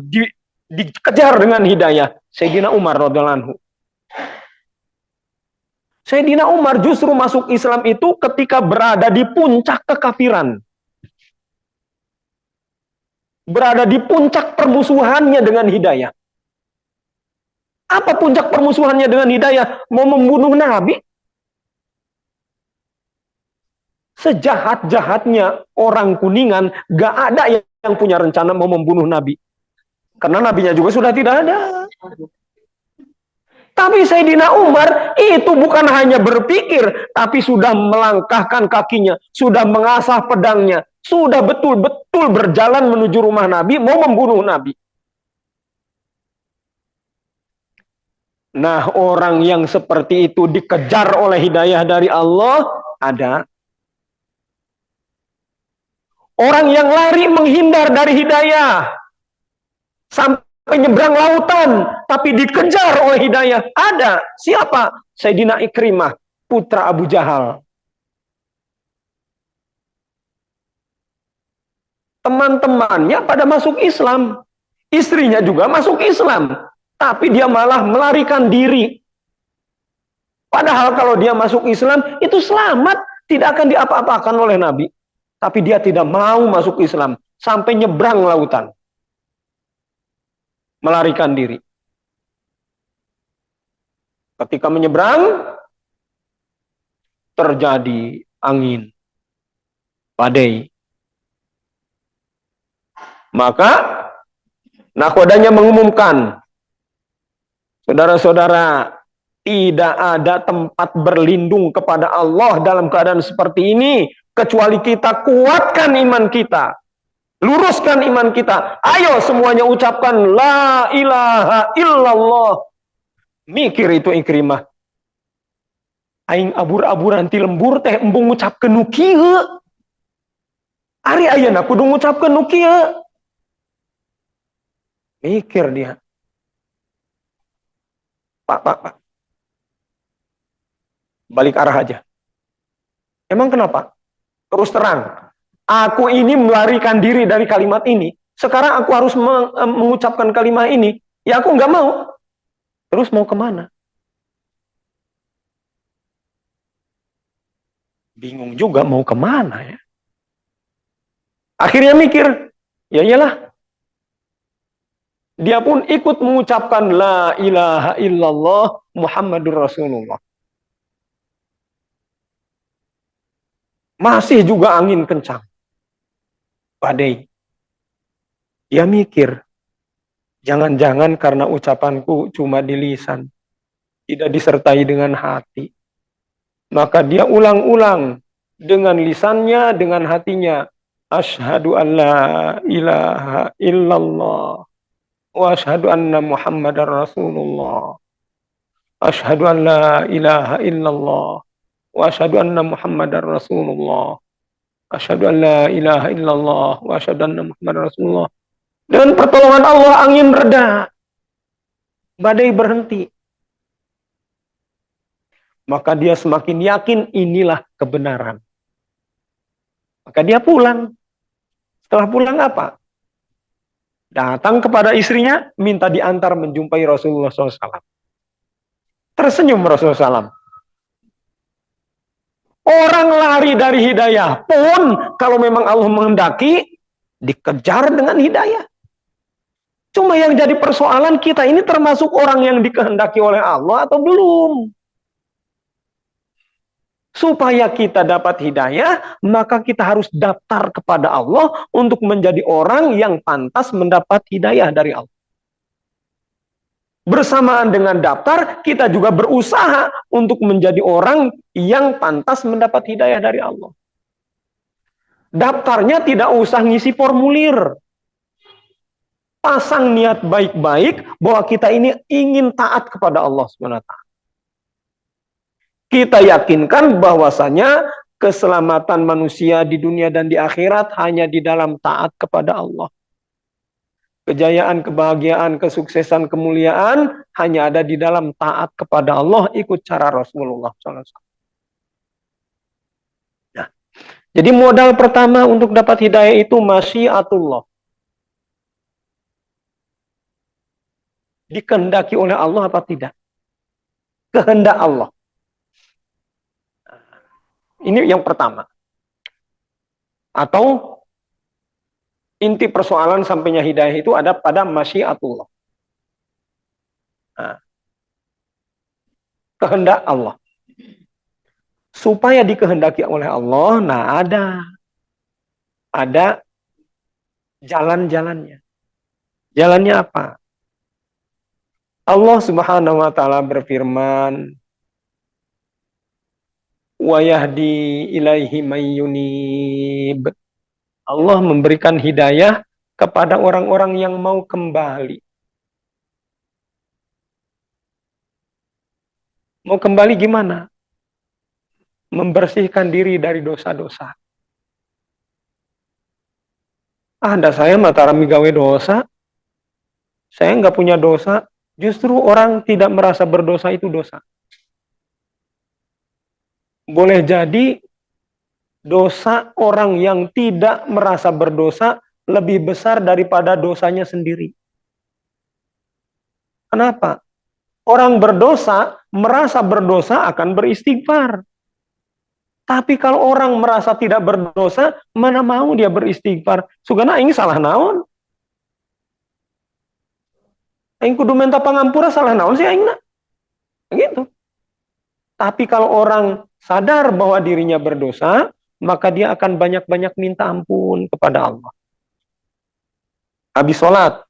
dikejar dengan hidayah. Sayyidina Umar radhiyallahu anhu. Sayyidina Umar justru masuk Islam itu ketika berada di puncak kekafiran. Berada di puncak permusuhannya dengan hidayah. Apa puncak permusuhannya dengan hidayah? Mau membunuh Nabi? Sejahat-jahatnya orang Kuningan, gak ada yang punya rencana mau membunuh Nabi. Karena Nabinya juga sudah tidak ada. Tapi Sayyidina Umar itu bukan hanya berpikir, tapi sudah melangkahkan kakinya, sudah mengasah pedangnya, sudah betul-betul berjalan menuju rumah Nabi, mau membunuh Nabi. Nah, orang yang seperti itu dikejar oleh hidayah dari Allah, ada. Orang yang lari menghindar dari hidayah, sampai nyebrang lautan, tapi dikejar oleh hidayah, ada. Siapa? Sayyidina Ikrimah, putra Abu Jahal. Teman-temannya pada masuk Islam. Istrinya juga masuk Islam. Tapi dia malah melarikan diri. Padahal kalau dia masuk Islam, itu selamat. Tidak akan diapa-apakan oleh Nabi. Tapi dia tidak mau masuk Islam. Sampai nyebrang lautan. Melarikan diri. Ketika menyeberang, terjadi angin. Badai. Maka, nahkodanya mengumumkan, saudara-saudara, tidak ada tempat berlindung kepada Allah dalam keadaan seperti ini, kecuali kita kuatkan iman kita, luruskan iman kita. Ayo semuanya ucapkan la ilaha illallah. Mikir itu Ikrimah. Aing abur-aburan ti lembur teh embung ngucapkeun nu kieu. Ari ayeuna kudu ngucapkeun nu kieu. Mikir dia. Pak. Balik arah aja. Emang kenapa? Terus terang. Aku ini melarikan diri dari kalimat ini. Sekarang aku harus mengucapkan kalimat ini. Ya aku nggak mau. Terus mau kemana? Bingung juga mau kemana ya. Akhirnya mikir. Ya iyalah. Dia pun ikut mengucapkan la ilaha illallah Muhammadur Rasulullah. Masih juga angin kencang. Badai. Dia mikir, jangan-jangan karena ucapanku cuma di lisan, tidak disertai dengan hati. Maka dia ulang-ulang dengan lisannya, dengan hatinya. Asyhadu an la ilaha illallah. Wa asyhadu anna Muhammadar Rasulullah. Asyhadu an la ilaha illallah. Wa asyhadu anna Muhammadar Rasulullah. Asyhadu an la ilaha illallah. Wa asyhadu anna Muhammadar Rasulullah. Dengan pertolongan Allah angin reda. Badai berhenti. Maka dia semakin yakin inilah kebenaran. Maka dia pulang. Setelah pulang apa? Datang kepada istrinya, minta diantar menjumpai Rasulullah SAW. Tersenyum Rasulullah SAW. Orang lari dari hidayah pun kalau memang Allah menghendaki dikejar dengan hidayah. Cuma yang jadi persoalan kita ini termasuk orang yang dikehendaki oleh Allah atau belum. Supaya kita dapat hidayah, maka kita harus daftar kepada Allah untuk menjadi orang yang pantas mendapat hidayah dari Allah. Bersamaan dengan daftar, kita juga berusaha untuk menjadi orang yang pantas mendapat hidayah dari Allah. Daftarnya tidak usah ngisi formulir. Pasang niat baik-baik bahwa kita ini ingin taat kepada Allah SWT. Kita yakinkan bahwasanya keselamatan manusia di dunia dan di akhirat hanya di dalam taat kepada Allah. Kejayaan, kebahagiaan, kesuksesan, kemuliaan hanya ada di dalam taat kepada Allah, ikut cara Rasulullah SAW. Nah, jadi modal pertama untuk dapat hidayah itu masyiatullah. Dikehendaki oleh Allah apa tidak? Kehendak Allah. Ini yang pertama. Atau inti persoalan sampainya hidayah itu ada pada masyiatullah. Nah, kehendak Allah. Supaya dikehendaki oleh Allah, nah ada jalan-jalannya. Jalannya apa? Allah Subhanahu wa taala berfirman, wa yahdi ilaihi mayyunib. Allah memberikan hidayah kepada orang-orang yang mau kembali. Mau kembali gimana? Membersihkan diri dari dosa-dosa. Anda saya Mataram gawe dosa. Saya nggak punya dosa. Justru orang tidak merasa berdosa itu dosa. Boleh jadi dosa orang yang tidak merasa berdosa lebih besar daripada dosanya sendiri. Kenapa? Orang berdosa, merasa berdosa akan beristighfar. Tapi kalau orang merasa tidak berdosa, mana mau dia beristighfar? Sugana ini salah naon. Aing kudu minta pangampura salah naon sih aingna. Gitu. Tapi kalau orang sadar bahwa dirinya berdosa, maka dia akan banyak-banyak minta ampun kepada Allah. Habis sholat.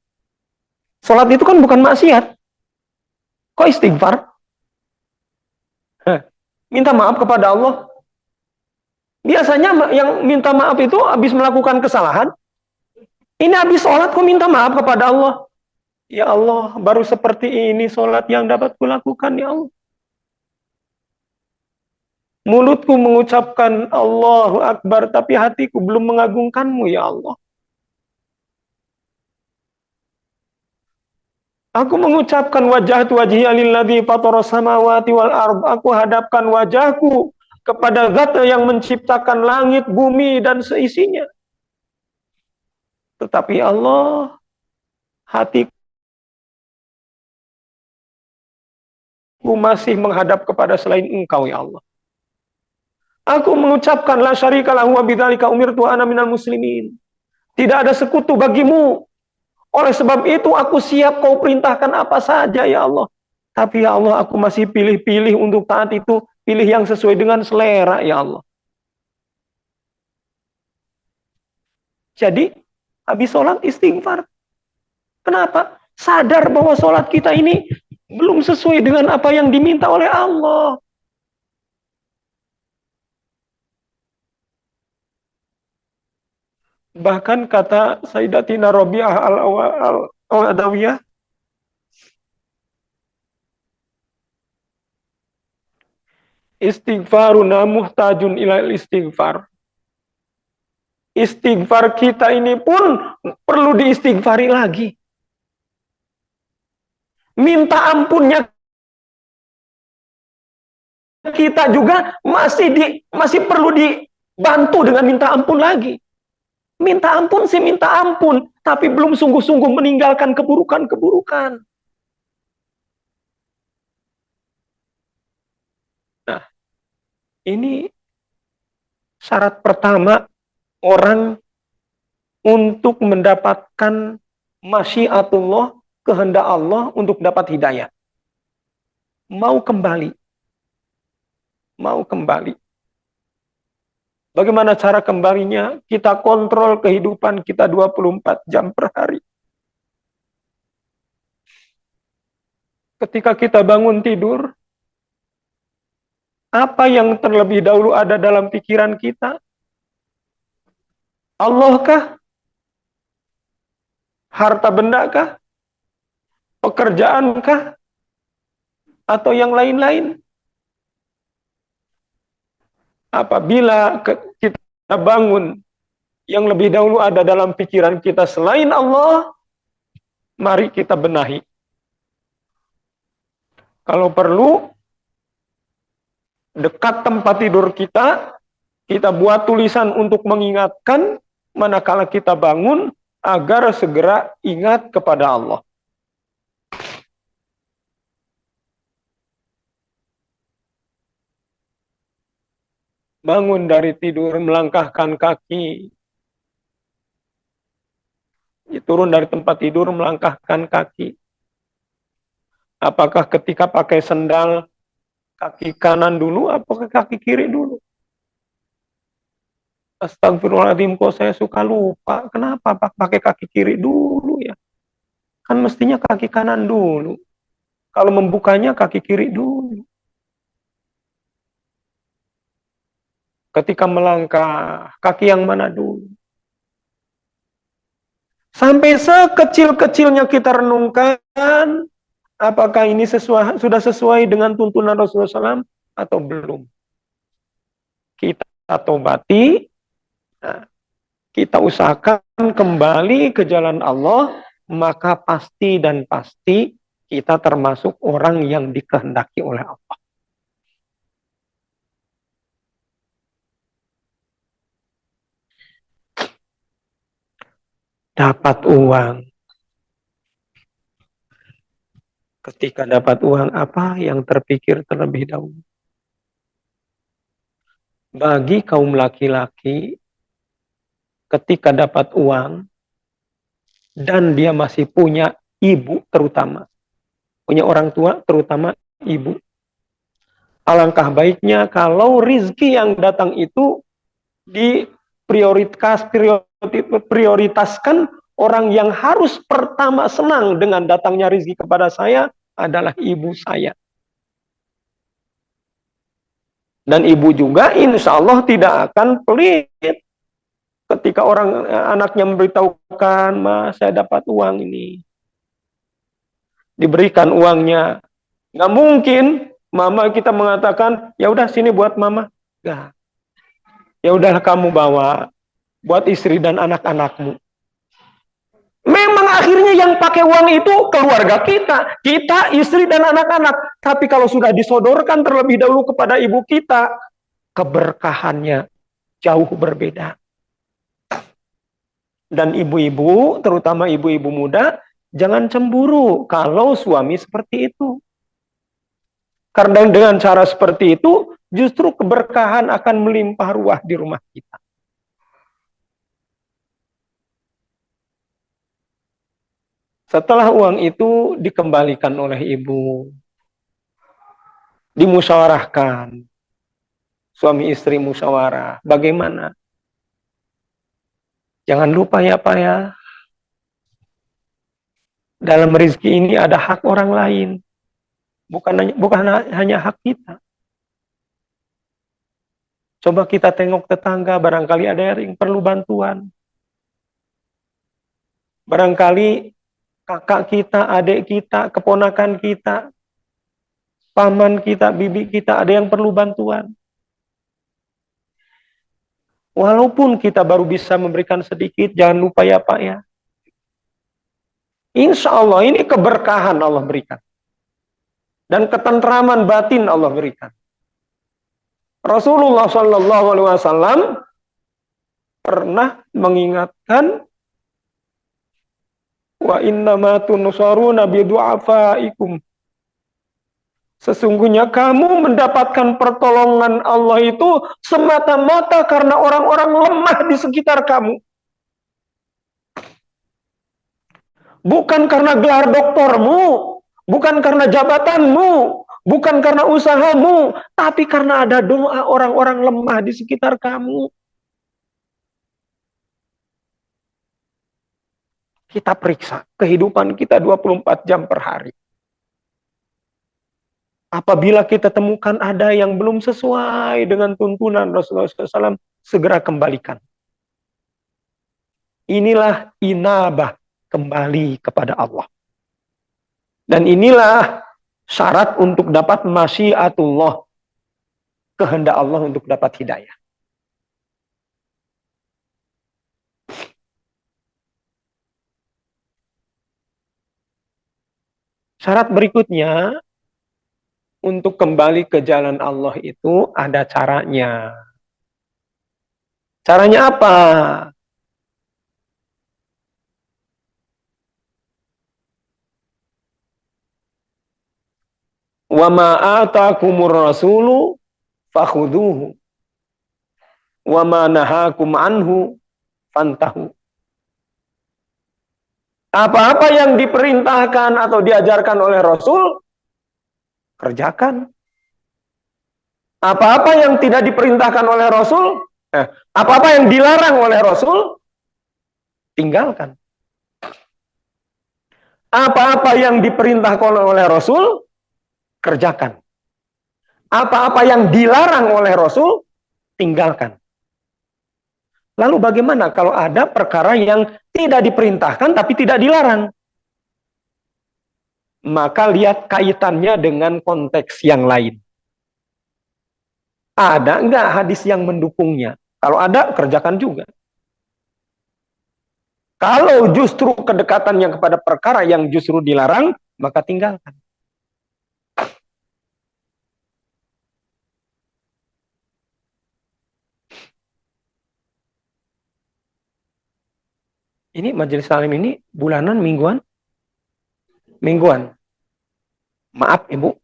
Sholat itu kan bukan maksiat. Kok istighfar? Minta maaf kepada Allah. Biasanya yang minta maaf itu habis melakukan kesalahan. Ini habis sholat kok minta maaf kepada Allah. Ya Allah, baru seperti ini sholat yang dapat kulakukan, ya Allah. Mulutku mengucapkan Allahu Akbar, tapi hatiku belum mengagungkanmu, ya Allah. Aku mengucapkan wajhatu wajhiya lilladzi fataras samawati wal ard. Aku hadapkan wajahku kepada Zat yang menciptakan langit, bumi, dan seisinya. Tetapi Allah, hatiku masih menghadap kepada selain Engkau, ya Allah. Aku mengucapkan la syarika lahu wa bidzalika umirtu ana minal muslimin. Tidak ada sekutu bagimu. Oleh sebab itu aku siap kau perintahkan apa saja, ya Allah. Tapi ya Allah, aku masih pilih-pilih untuk taat itu, pilih yang sesuai dengan selera, ya Allah. Jadi, habis sholat istighfar. Kenapa? Sadar bahwa sholat kita ini belum sesuai dengan apa yang diminta oleh Allah. Bahkan kata Sayyidatina Rabi'ah al-Adawiyah, istighfaruna muhtajun ilal istighfar. Istighfar kita ini pun perlu diistighfari lagi. Minta ampunnya kita juga masih perlu dibantu dengan minta ampun lagi. Minta ampun sih minta ampun, tapi belum sungguh-sungguh meninggalkan keburukan-keburukan. Nah, ini Syarat pertama orang untuk mendapatkan masyiatullah, kehendak Allah untuk dapat hidayah. Mau kembali. Mau kembali. Bagaimana cara kembalinya? Kita kontrol kehidupan kita 24 jam per hari. Ketika kita bangun tidur, apa yang terlebih dahulu ada dalam pikiran kita? Allah kah? Harta benda kah? Pekerjaan kah? Atau yang lain-lain? Apabila kita bangun, yang lebih dahulu ada dalam pikiran kita selain Allah, mari kita benahi. Kalau perlu, dekat tempat tidur kita buat tulisan untuk mengingatkan manakala kita bangun, agar segera ingat kepada Allah. Bangun dari tidur, melangkahkan kaki. Turun dari tempat tidur, melangkahkan kaki. Apakah ketika pakai sendal, kaki kanan dulu, apakah kaki kiri dulu? Astagfirullahaladzim, kok saya suka lupa. Kenapa pakai kaki kiri dulu ya? Kan mestinya kaki kanan dulu. Kalau membukanya kaki kiri dulu. Ketika melangkah, kaki yang mana dulu? Sampai sekecil-kecilnya kita renungkan, apakah ini sudah sesuai dengan tuntunan Rasulullah SAW atau belum? Kita tobati, kita usahakan kembali ke jalan Allah, maka pasti dan pasti kita termasuk orang yang dikehendaki oleh Allah. Dapat uang. Ketika dapat uang, apa yang terpikir terlebih dahulu? Bagi kaum laki-laki, ketika dapat uang, dan dia masih punya ibu terutama, punya orang tua terutama ibu, alangkah baiknya kalau rizki yang datang itu diprioritaskan. Orang yang harus pertama senang dengan datangnya rizki kepada saya adalah ibu saya. Dan ibu juga insya Allah tidak akan pelit ketika anaknya memberitahukan, "Ma, saya dapat uang ini." Diberikan uangnya. Nggak mungkin mama kita mengatakan, "Ya udah sini buat mama." Nggak. Ya udahlah kamu bawa buat istri dan anak-anakmu. Memang akhirnya yang pakai uang itu keluarga kita, istri dan anak-anak. Tapi kalau sudah disodorkan terlebih dahulu kepada ibu kita, keberkahannya jauh berbeda. Dan ibu-ibu, terutama ibu-ibu muda, jangan cemburu kalau suami seperti itu. Karena dengan cara seperti itu, justru keberkahan akan melimpah ruah di rumah kita. Setelah uang itu dikembalikan oleh ibu, dimusyawarahkan, suami istri musyawarah, bagaimana? Jangan lupa ya Pak ya, dalam rezeki ini ada hak orang lain, bukan hanya hak kita. Coba kita tengok tetangga, barangkali ada yang perlu bantuan. Barangkali kakak kita, adik kita, keponakan kita, paman kita, bibi kita, ada yang perlu bantuan. Walaupun kita baru bisa memberikan sedikit, jangan lupa ya Pak ya. Insya Allah ini keberkahan Allah berikan. Dan ketentraman batin Allah berikan. Rasulullah SAW pernah mengingatkan, wa innama tunusaruna bidu'afaikum. Sesungguhnya kamu mendapatkan pertolongan Allah itu semata-mata karena orang-orang lemah di sekitar kamu. Bukan karena gelar doktormu, bukan karena jabatanmu, bukan karena usahamu, tapi karena ada doa orang-orang lemah di sekitar kamu. Kita periksa kehidupan kita 24 jam per hari. Apabila kita temukan ada yang belum sesuai dengan tuntunan Rasulullah SAW, segera kembalikan. Inilah inabah, kembali kepada Allah. Dan inilah syarat untuk dapat masyiatullah, kehendak Allah untuk dapat hidayah. Syarat berikutnya, untuk kembali ke jalan Allah itu ada caranya. Caranya apa? Wa ma atakumur rasulu fakhuduhu wa ma nahakum anhu fantahu. Apa-apa yang diperintahkan atau diajarkan oleh Rasul, kerjakan. Apa-apa yang tidak diperintahkan oleh Rasul, apa-apa yang dilarang oleh Rasul, tinggalkan. Apa-apa yang diperintahkan oleh Rasul, kerjakan. Apa-apa yang dilarang oleh Rasul, tinggalkan. Lalu bagaimana kalau ada perkara yang tidak diperintahkan tapi tidak dilarang? Maka lihat kaitannya dengan konteks yang lain. Ada enggak hadis yang mendukungnya? Kalau ada, kerjakan juga. Kalau justru kedekatannya kepada perkara yang justru dilarang, maka tinggalkan. Ini majelis salim ini bulanan, mingguan? Mingguan. Maaf Ibu.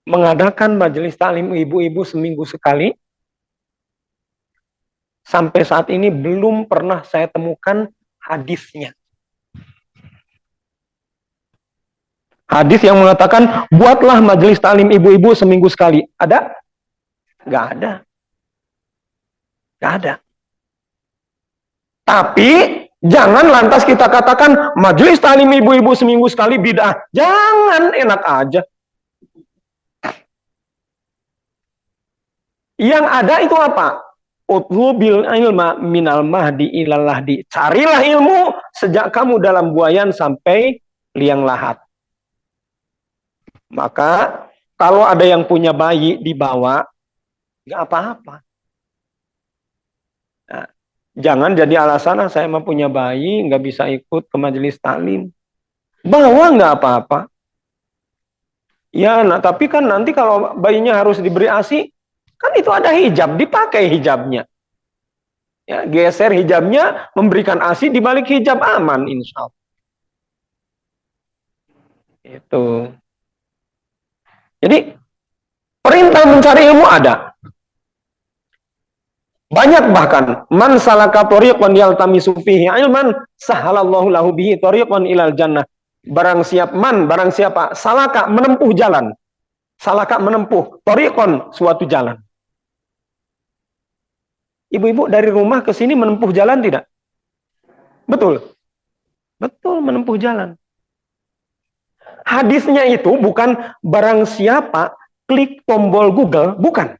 Mengadakan majelis talim ibu-ibu seminggu sekali. Sampai saat ini belum pernah saya temukan hadisnya. Hadis yang mengatakan, buatlah majelis talim ibu-ibu seminggu sekali. Ada? Nggak ada. Nggak ada. Tapi, jangan lantas kita katakan, majelis talim ibu-ibu seminggu sekali bid'ah. Jangan, enak aja. Yang ada itu apa? Utlubil ilma minal mahdi ilal lahdi. Carilah ilmu sejak kamu dalam buayan sampai liang lahat. Maka kalau ada yang punya bayi dibawa, nggak apa-apa. Nah, jangan jadi alasan saya mah punya bayi nggak bisa ikut ke majelis taklim. Bawa nggak apa-apa. Ya, nah tapi kan nanti kalau bayinya harus diberi ASI, kan itu ada hijab, dipakai hijabnya. Ya, geser hijabnya, memberikan ASI di balik hijab, aman insya Allah. Itu. Jadi perintah mencari ilmu ada. Banyak bahkan, man salaka tariqan yaltamisu fihi ilman sahalallahu lahu bihi tariqan ilal jannah. Barang siapa salaka menempuh jalan. Salaka menempuh tariqan, suatu jalan. Ibu-ibu dari rumah ke sini menempuh jalan tidak? Betul. Betul, menempuh jalan. Hadisnya itu bukan barang siapa klik tombol Google, bukan.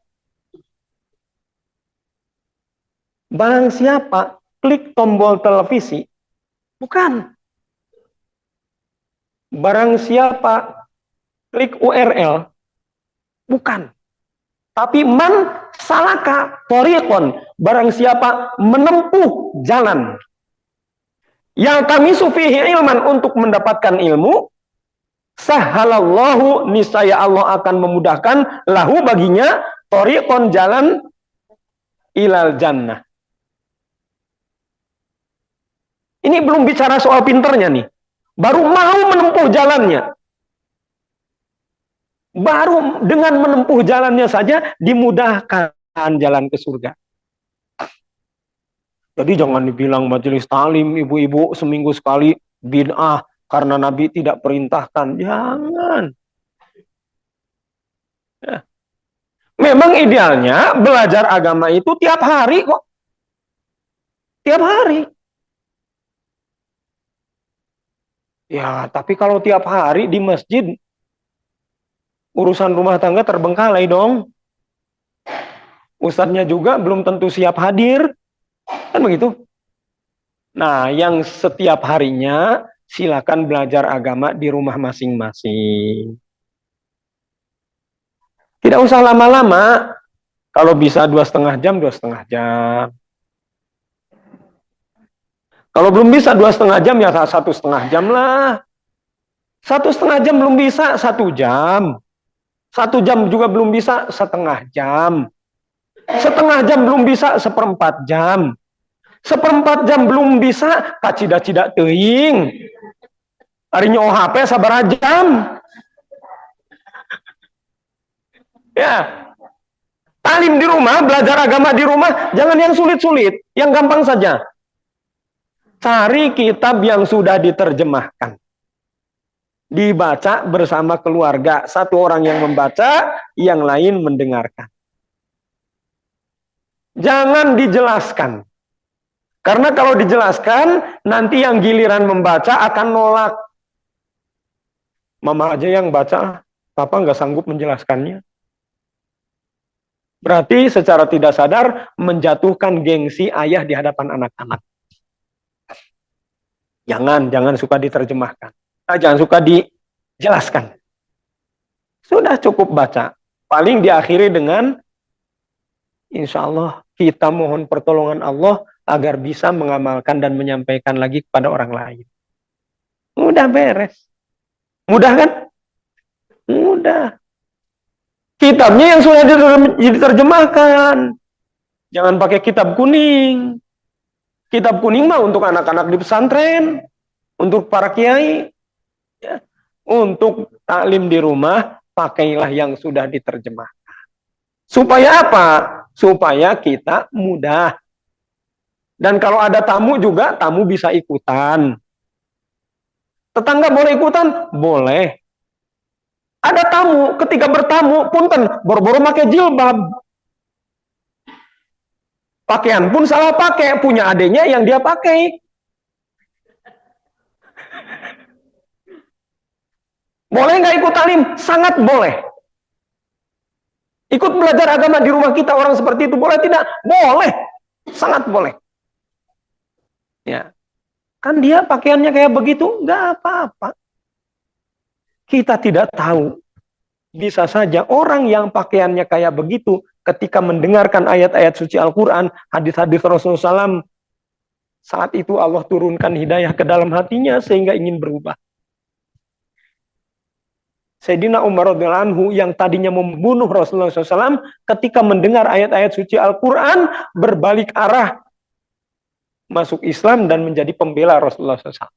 Barang siapa klik tombol televisi, bukan. Barang siapa klik URL, bukan. Tapi man salaka tariqon, barang siapa menempuh jalan. Yang kami sufihi ilman, untuk mendapatkan ilmu, sahalallahu, niscaya Allah akan memudahkan lahu baginya tariqon, jalan ilal jannah. Ini belum bicara soal pinternya nih. Baru mau menempuh jalannya. Baru dengan menempuh jalannya saja dimudahkan jalan ke surga. Jadi jangan dibilang majelis talim ibu-ibu seminggu sekali bid'ah karena Nabi tidak perintahkan. Jangan. Ya. Memang idealnya belajar agama itu tiap hari kok. Tiap hari. Ya, tapi kalau tiap hari di masjid, urusan rumah tangga terbengkalai dong. Ustadznya juga belum tentu siap hadir. Kan begitu? Nah, yang setiap harinya silakan belajar agama di rumah masing-masing. Tidak usah lama-lama. Kalau bisa 2,5 jam, 2,5 jam. Kalau belum bisa 2,5 jam, ya 1,5 jam lah. 1,5 jam belum bisa, 1 jam. 1 jam juga belum bisa, 1/2 jam. 1/2 jam belum bisa, 1/4 jam. 1/4 jam belum bisa, kacida-cida teuing. Harinya OHP sabar jam. Ya, talim di rumah, belajar agama di rumah, jangan yang sulit-sulit, yang gampang saja. Cari kitab yang sudah diterjemahkan. Dibaca bersama keluarga. Satu orang yang membaca, yang lain mendengarkan. Jangan dijelaskan. Karena kalau dijelaskan, nanti yang giliran membaca akan nolak. Mama aja yang baca, papa nggak sanggup menjelaskannya. Berarti secara tidak sadar menjatuhkan gengsi ayah di hadapan anak-anak. Jangan suka diterjemahkan. Jangan suka dijelaskan. Sudah cukup baca. Paling diakhiri dengan insya Allah kita mohon pertolongan Allah agar bisa mengamalkan dan menyampaikan lagi kepada orang lain. Mudah beres. Mudah kan? Mudah. Kitabnya yang sudah diterjemahkan. Jangan pakai kitab kuning. Kitab kuning mah untuk anak-anak di pesantren, untuk para kiai. Ya. Untuk taklim di rumah, pakailah yang sudah diterjemahkan. Supaya apa? Supaya kita mudah. Dan kalau ada tamu juga, tamu bisa ikutan. Tetangga boleh ikutan? Boleh. Ada tamu, ketika bertamu, punten, boro-boro pakai jilbab. Pakaian pun salah pakai, punya adanya yang dia pakai. Boleh nggak ikut talim? Sangat boleh. Ikut belajar agama di rumah kita orang seperti itu boleh tidak? Boleh, sangat boleh. Ya, kan dia pakaiannya kayak begitu, nggak apa-apa. Kita tidak tahu. Bisa saja orang yang pakaiannya kayak begitu, ketika mendengarkan ayat-ayat suci Al-Quran, hadis-hadis Rasulullah SAW, saat itu Allah turunkan hidayah ke dalam hatinya sehingga ingin berubah. Sayyidina Umar radhiyallahu anhu yang tadinya membunuh Rasulullah SAW, ketika mendengar ayat-ayat suci Al-Quran, berbalik arah masuk Islam dan menjadi pembela Rasulullah SAW.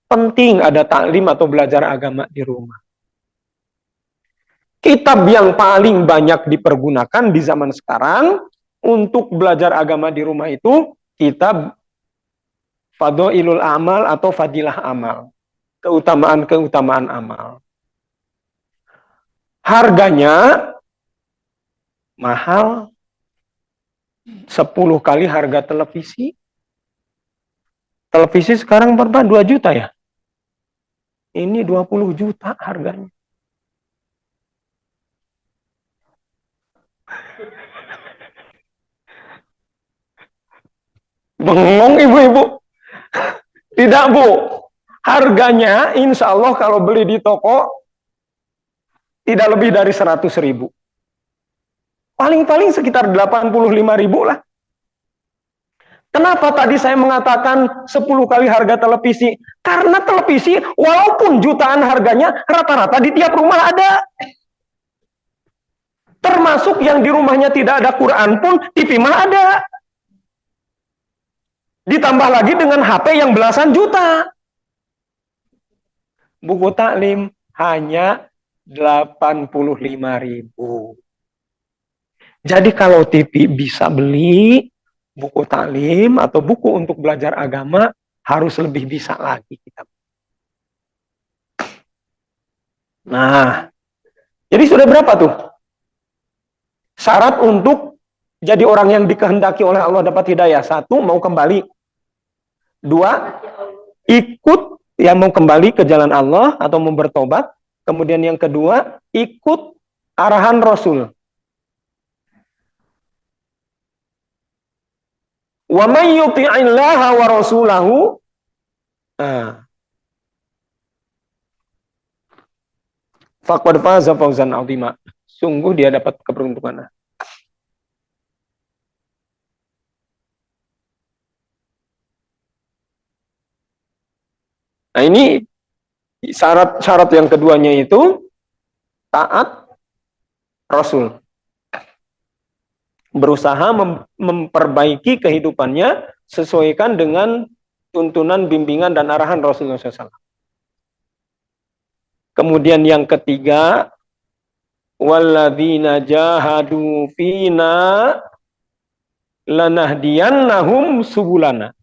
Penting ada taklim atau belajar agama di rumah. Kitab yang paling banyak dipergunakan di zaman sekarang untuk belajar agama di rumah itu kitab Fadhailul Amal atau Fadilah Amal. Keutamaan-keutamaan amal. Harganya mahal. 10 kali harga televisi. Televisi sekarang berapa? 2 juta ya? Ini 20 juta harganya. Bengong ibu-ibu. Tidak bu. Harganya insya Allah kalau beli di toko tidak lebih dari 100.000. Paling-paling sekitar 85.000 lah. Kenapa tadi saya mengatakan 10 kali harga televisi? Karena televisi walaupun jutaan harganya, rata-rata di tiap rumah ada. Termasuk yang di rumahnya tidak ada Quran pun, TV mah ada. Ditambah lagi dengan HP yang belasan juta. Buku taklim, hanya 85.000. Jadi kalau TV bisa beli buku taklim atau buku untuk belajar agama, harus lebih bisa lagi kita. Nah, jadi sudah berapa tuh? Syarat untuk jadi orang yang dikehendaki oleh Allah dapat hidayah. 1, mau kembali. 2, ikut yang mau kembali ke jalan Allah atau mau bertobat. Kemudian yang kedua, ikut arahan Rasul. Wa may yuti'illaha wa rasulahu. Faqad faza fawzan 'azima. Sungguh dia dapat keberuntungan. Nah, ini syarat yang keduanya itu taat Rasul. Berusaha memperbaiki kehidupannya sesuaikan dengan tuntunan, bimbingan, dan arahan Rasulullah SAW. Kemudian yang ketiga, walladzina jahadu fina lanahdiyannahum subulana.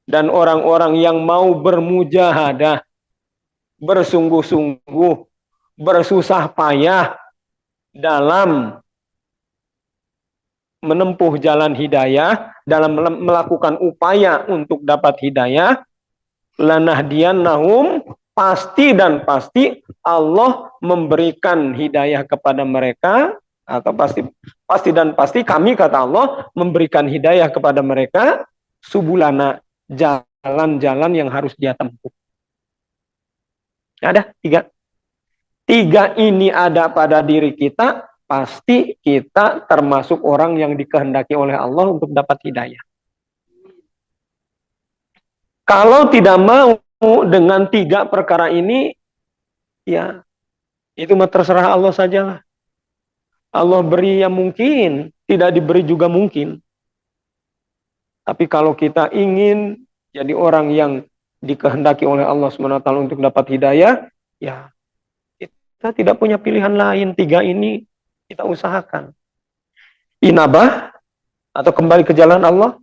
Dan orang-orang yang mau bermujahadah, bersungguh-sungguh, bersusah payah dalam menempuh jalan hidayah, dalam melakukan upaya untuk dapat hidayah, lanahdiyannahum, pasti dan pasti Allah memberikan hidayah kepada mereka, atau pasti dan pasti kami, kata Allah, memberikan hidayah kepada mereka, subulana, jalan-jalan yang harus dia tempuh. Ada 3. 3 ini ada pada diri kita, pasti kita termasuk orang yang dikehendaki oleh Allah untuk dapat hidayah. Kalau tidak mau dengan 3 perkara ini, ya itu mah terserah Allah sajalah. Allah beri yang mungkin, tidak diberi juga mungkin. Tapi kalau kita ingin jadi orang yang dikehendaki oleh Allah SWT untuk dapat hidayah, ya kita tidak punya pilihan lain. 3 ini kita usahakan. Inabah, atau kembali ke jalan Allah.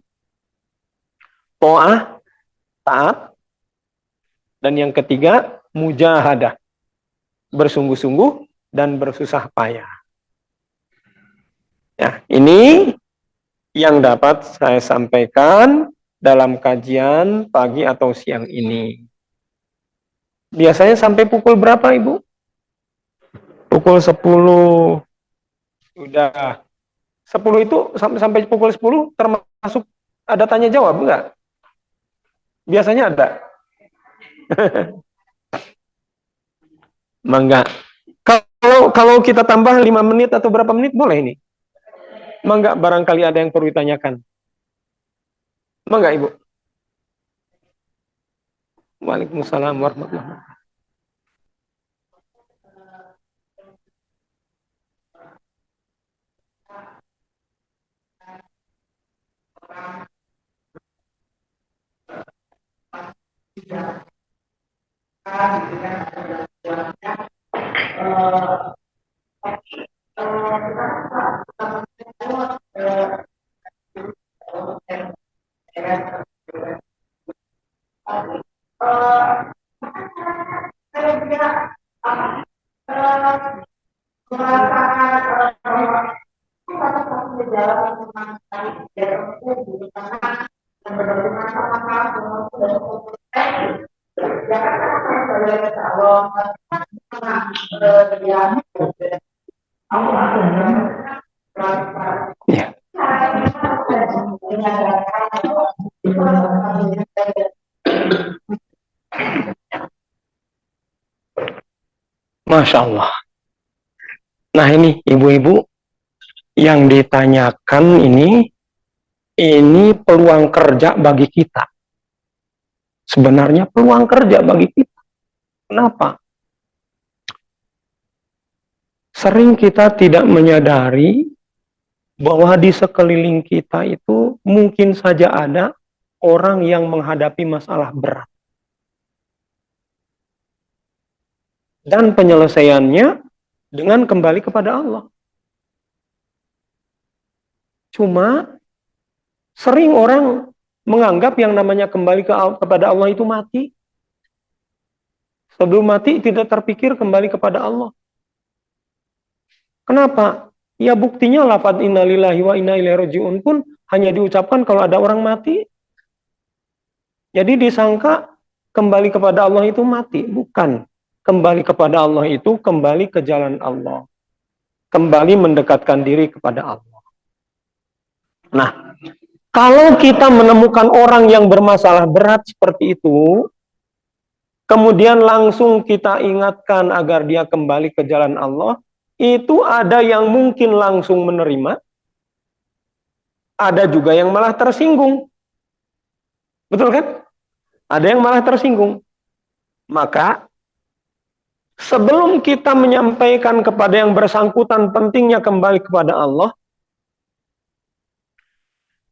To'ah, taat. Dan yang ketiga, mujahadah, bersungguh-sungguh dan bersusah payah. Ya, ini yang dapat saya sampaikan dalam kajian pagi atau siang ini. Biasanya sampai pukul berapa, Ibu? Pukul 10. Sudah. 10 itu sampai pukul 10 termasuk ada tanya jawab enggak? Biasanya ada. Mangga. Kalau kita tambah 5 menit atau berapa menit boleh ini? Mangga, barangkali ada yang perlu ditanyakan. Mangga, Ibu. Waalaikumsalam warahmatullahi wabarakatuh. Ya. Masya Allah. Nah, ini ibu-ibu yang ditanyakan ini peluang kerja bagi kita. Sebenarnya peluang kerja bagi kita. Kenapa? Sering kita tidak menyadari bahwa di sekeliling kita itu mungkin saja ada orang yang menghadapi masalah berat. dan penyelesaiannya dengan kembali kepada Allah. Cuma sering orang menganggap yang namanya kembali kepada Allah itu mati. Sebelum mati tidak terpikir kembali kepada Allah. Kenapa? Ya buktinya lafaz innalillahi wa inna ilaihi rajiun pun hanya diucapkan kalau ada orang mati. Jadi disangka kembali kepada Allah itu mati. Bukan. Kembali kepada Allah itu kembali ke jalan Allah. Kembali mendekatkan diri kepada Allah. Nah, kalau kita menemukan orang yang bermasalah berat seperti itu, kemudian langsung kita ingatkan agar dia kembali ke jalan Allah, itu ada yang mungkin langsung menerima, ada juga yang malah tersinggung. Betul kan? Ada yang malah tersinggung. Maka, sebelum kita menyampaikan kepada yang bersangkutan pentingnya kembali kepada Allah,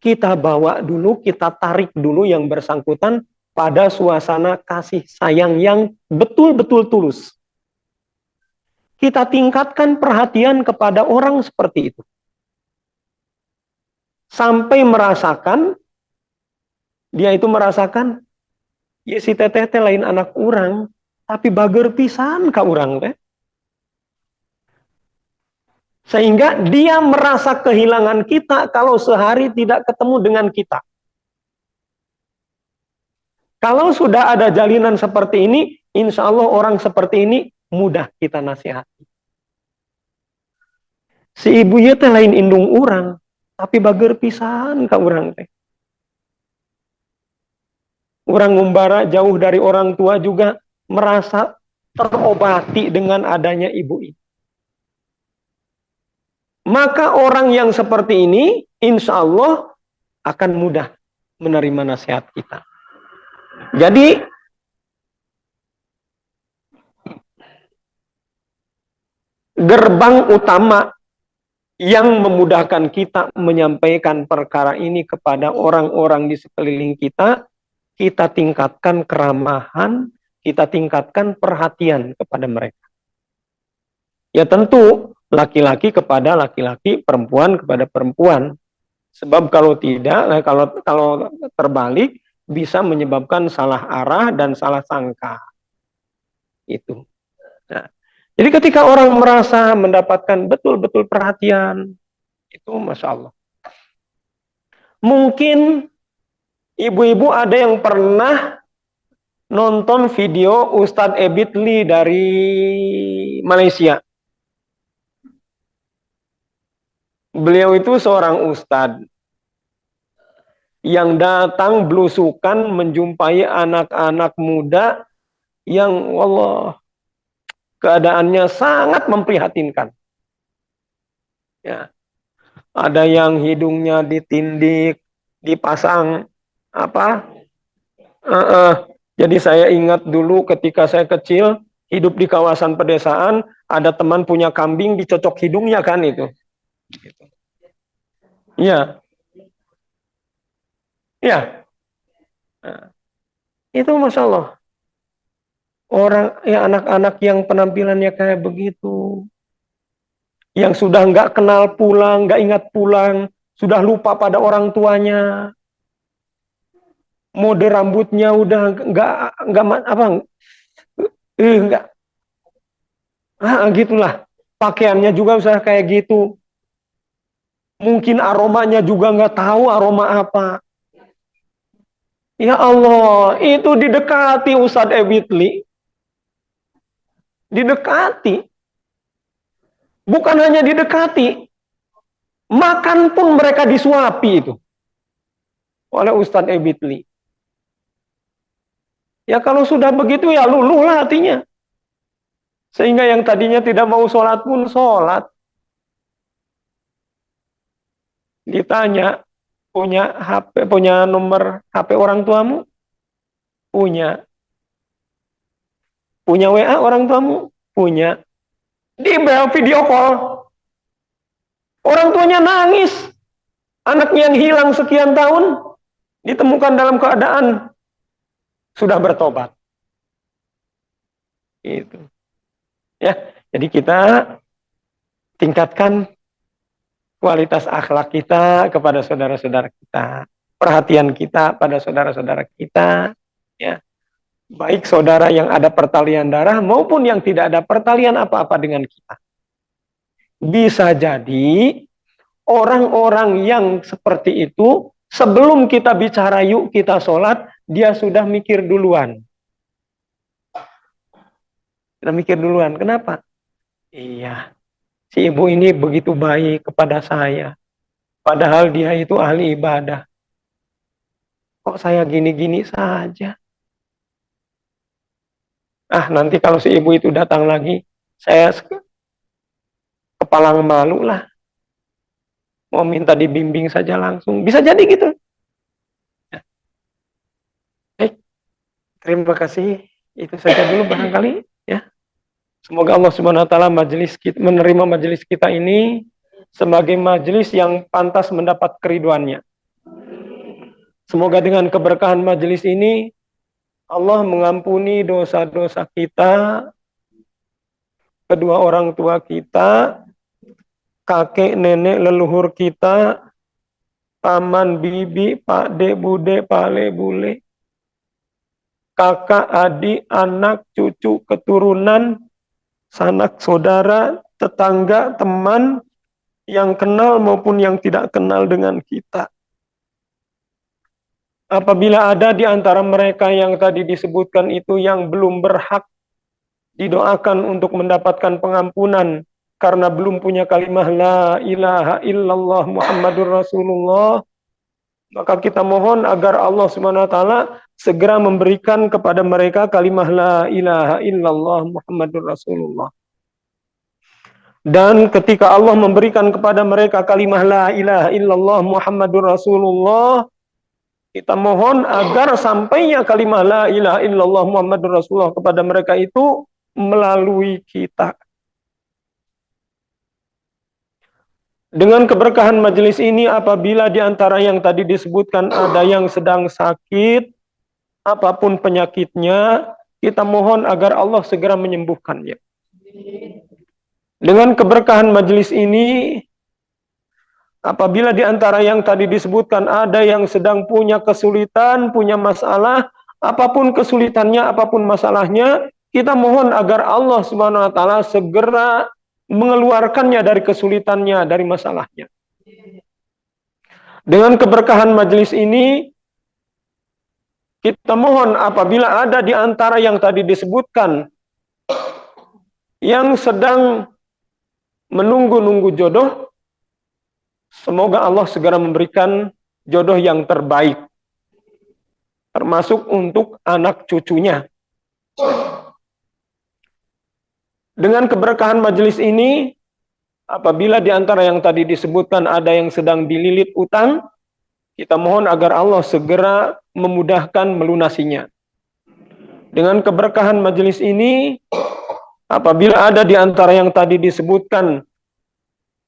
kita bawa dulu, kita tarik dulu yang bersangkutan pada suasana kasih sayang yang betul-betul tulus. Kita tingkatkan perhatian kepada orang seperti itu. Sampai merasakan, dia itu merasakan, ya si teteh teh lain anak orang, tapi bager pisan ka urang teh. Sehingga dia merasa kehilangan kita kalau sehari tidak ketemu dengan kita. Kalau sudah ada jalinan seperti ini, insya Allah orang seperti ini mudah kita nasihati. Si ibunya teh lain indung orang, tapi bager pisan ka urang teh. Orang ngumbara jauh dari orang tua juga merasa terobati dengan adanya ibu ini. Maka orang yang seperti ini, insya Allah akan mudah menerima nasihat kita. Jadi, gerbang utama yang memudahkan kita menyampaikan perkara ini kepada orang-orang di sekeliling kita, kita tingkatkan keramahan, kita tingkatkan perhatian kepada mereka. Ya tentu, laki-laki kepada laki-laki, perempuan kepada perempuan. Sebab kalau tidak, kalau terbalik, bisa menyebabkan salah arah dan salah sangka. Itu. Nah, jadi ketika orang merasa mendapatkan betul-betul perhatian, itu Masya Allah. Mungkin ibu-ibu ada yang pernah nonton video Ustadz Ebit Lee dari Malaysia. Beliau itu seorang ustadz yang datang belusukan menjumpai anak-anak muda yang Allah keadaannya sangat memprihatinkan. Ya. Ada yang hidungnya ditindik, dipasang apa? Jadi saya ingat dulu ketika saya kecil hidup di kawasan pedesaan, ada teman punya kambing dicocok hidungnya kan itu. Iya. Ya. Nah, itu Masya Allah. Orang, ya anak-anak yang penampilannya kayak begitu. Yang sudah nggak kenal pulang, nggak ingat pulang, sudah lupa pada orang tuanya. Mode rambutnya udah nggak apa, nggak, gitulah. Pakaiannya juga udah kayak gitu. Mungkin aromanya juga nggak tahu aroma apa. Ya Allah, itu didekati Ustadz Ebitli. Didekati. Bukan hanya didekati. Makan pun mereka disuapi itu. Oleh Ustadz Ebitli. Ya kalau sudah begitu ya luluh lah hatinya. Sehingga yang tadinya tidak mau sholat pun sholat. Ditanya, punya HP, punya nomor HP orang tuamu? Punya. Punya WA orang tuamu? Punya. Di video call. Orang tuanya nangis. Anaknya yang hilang sekian tahun ditemukan dalam keadaan sudah bertobat. Itu. Ya, jadi kita tingkatkan kualitas akhlak kita kepada saudara-saudara kita, perhatian kita pada saudara-saudara kita, ya. Baik saudara yang ada pertalian darah maupun yang tidak ada pertalian apa-apa dengan kita. Bisa jadi orang-orang yang seperti itu, sebelum kita bicara yuk kita sholat, dia sudah mikir duluan. Kita mikir duluan, kenapa? Iya, si ibu ini begitu baik kepada saya. Padahal dia itu ahli ibadah. Kok saya gini-gini saja? Ah, nanti kalau si ibu itu datang lagi, saya kepalang malu lah. Mau minta dibimbing saja langsung. Bisa jadi gitu. Baik, terima kasih. Itu saja dulu barangkali. Ya. Semoga Allah Subhanahu wa taala menerima majelis kita ini sebagai majelis yang pantas mendapat keriduannya. Semoga dengan keberkahan majelis ini Allah mengampuni dosa-dosa kita, kedua orang tua kita, kakek, nenek, leluhur kita, paman, bibi, pakde, bude, pale, bule, kakak, adik, anak, cucu, keturunan, sanak saudara, tetangga, teman, yang kenal maupun yang tidak kenal dengan kita. Apabila ada di antara mereka yang tadi disebutkan itu yang belum berhak didoakan untuk mendapatkan pengampunan karena belum punya kalimah la ilaha illallah Muhammadur Rasulullah, maka kita mohon agar Allah Subhanahu wa taala segera memberikan kepada mereka kalimah la ilaha illallah Muhammadur Rasulullah. Dan ketika Allah memberikan kepada mereka kalimah la ilaha illallah Muhammadur Rasulullah, kita mohon agar sampainya kalimah la ilaha illallah Muhammadur Rasulullah kepada mereka itu melalui kita. Dengan keberkahan majelis ini, apabila di antara yang tadi disebutkan ada yang sedang sakit, apapun penyakitnya, kita mohon agar Allah segera menyembuhkannya. Dengan keberkahan majelis ini, apabila di antara yang tadi disebutkan ada yang sedang punya kesulitan, punya masalah, apapun kesulitannya, apapun masalahnya, kita mohon agar Allah Subhanahu wa taala segera mengeluarkannya dari kesulitannya, dari masalahnya. Dengan keberkahan majelis ini, kita mohon apabila ada di antara yang tadi disebutkan yang sedang menunggu-nunggu jodoh, semoga Allah segera memberikan jodoh yang terbaik, termasuk untuk anak cucunya. Dengan keberkahan majelis ini, apabila di antara yang tadi disebutkan ada yang sedang dililit utang, kita mohon agar Allah segera memudahkan melunasinya. Dengan keberkahan majelis ini, apabila ada di antara yang tadi disebutkan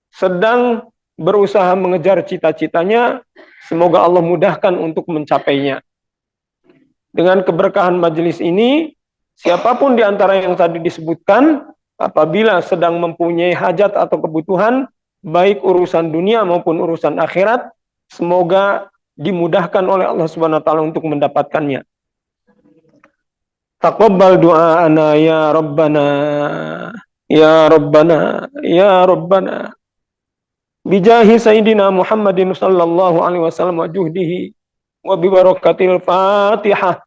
sedang berusaha mengejar cita-citanya, semoga Allah mudahkan untuk mencapainya. Dengan keberkahan majelis ini, siapapun di antara yang tadi disebutkan, apabila sedang mempunyai hajat atau kebutuhan, baik urusan dunia maupun urusan akhirat, semoga dimudahkan oleh Allah Subhanahu wa taala untuk mendapatkannya. Taqabbal du'aana ya Rabbana, ya Rabbana, ya Rabbana. Bijahi Sayyidina Muhammadin sallallahu alaihi wasallam wa juhdihi wa bibarakatil Fatihah.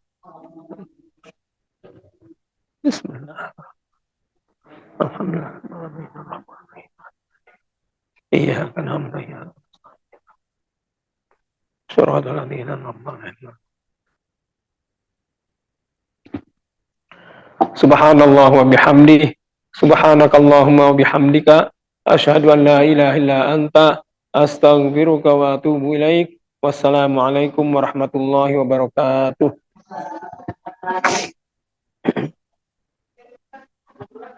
Bismillah. Alhamdulillah. Iya, alhamdulillah. Suratul ladzina an'amta 'alaihim. Subhanallah wa bihamdihi. Subhanakallahumma wa bihamdika asyhadu an la ilaha illa anta astaghfiruka wa atubu ilaik. Wassalamualaikum warahmatullahi wabarakatuh.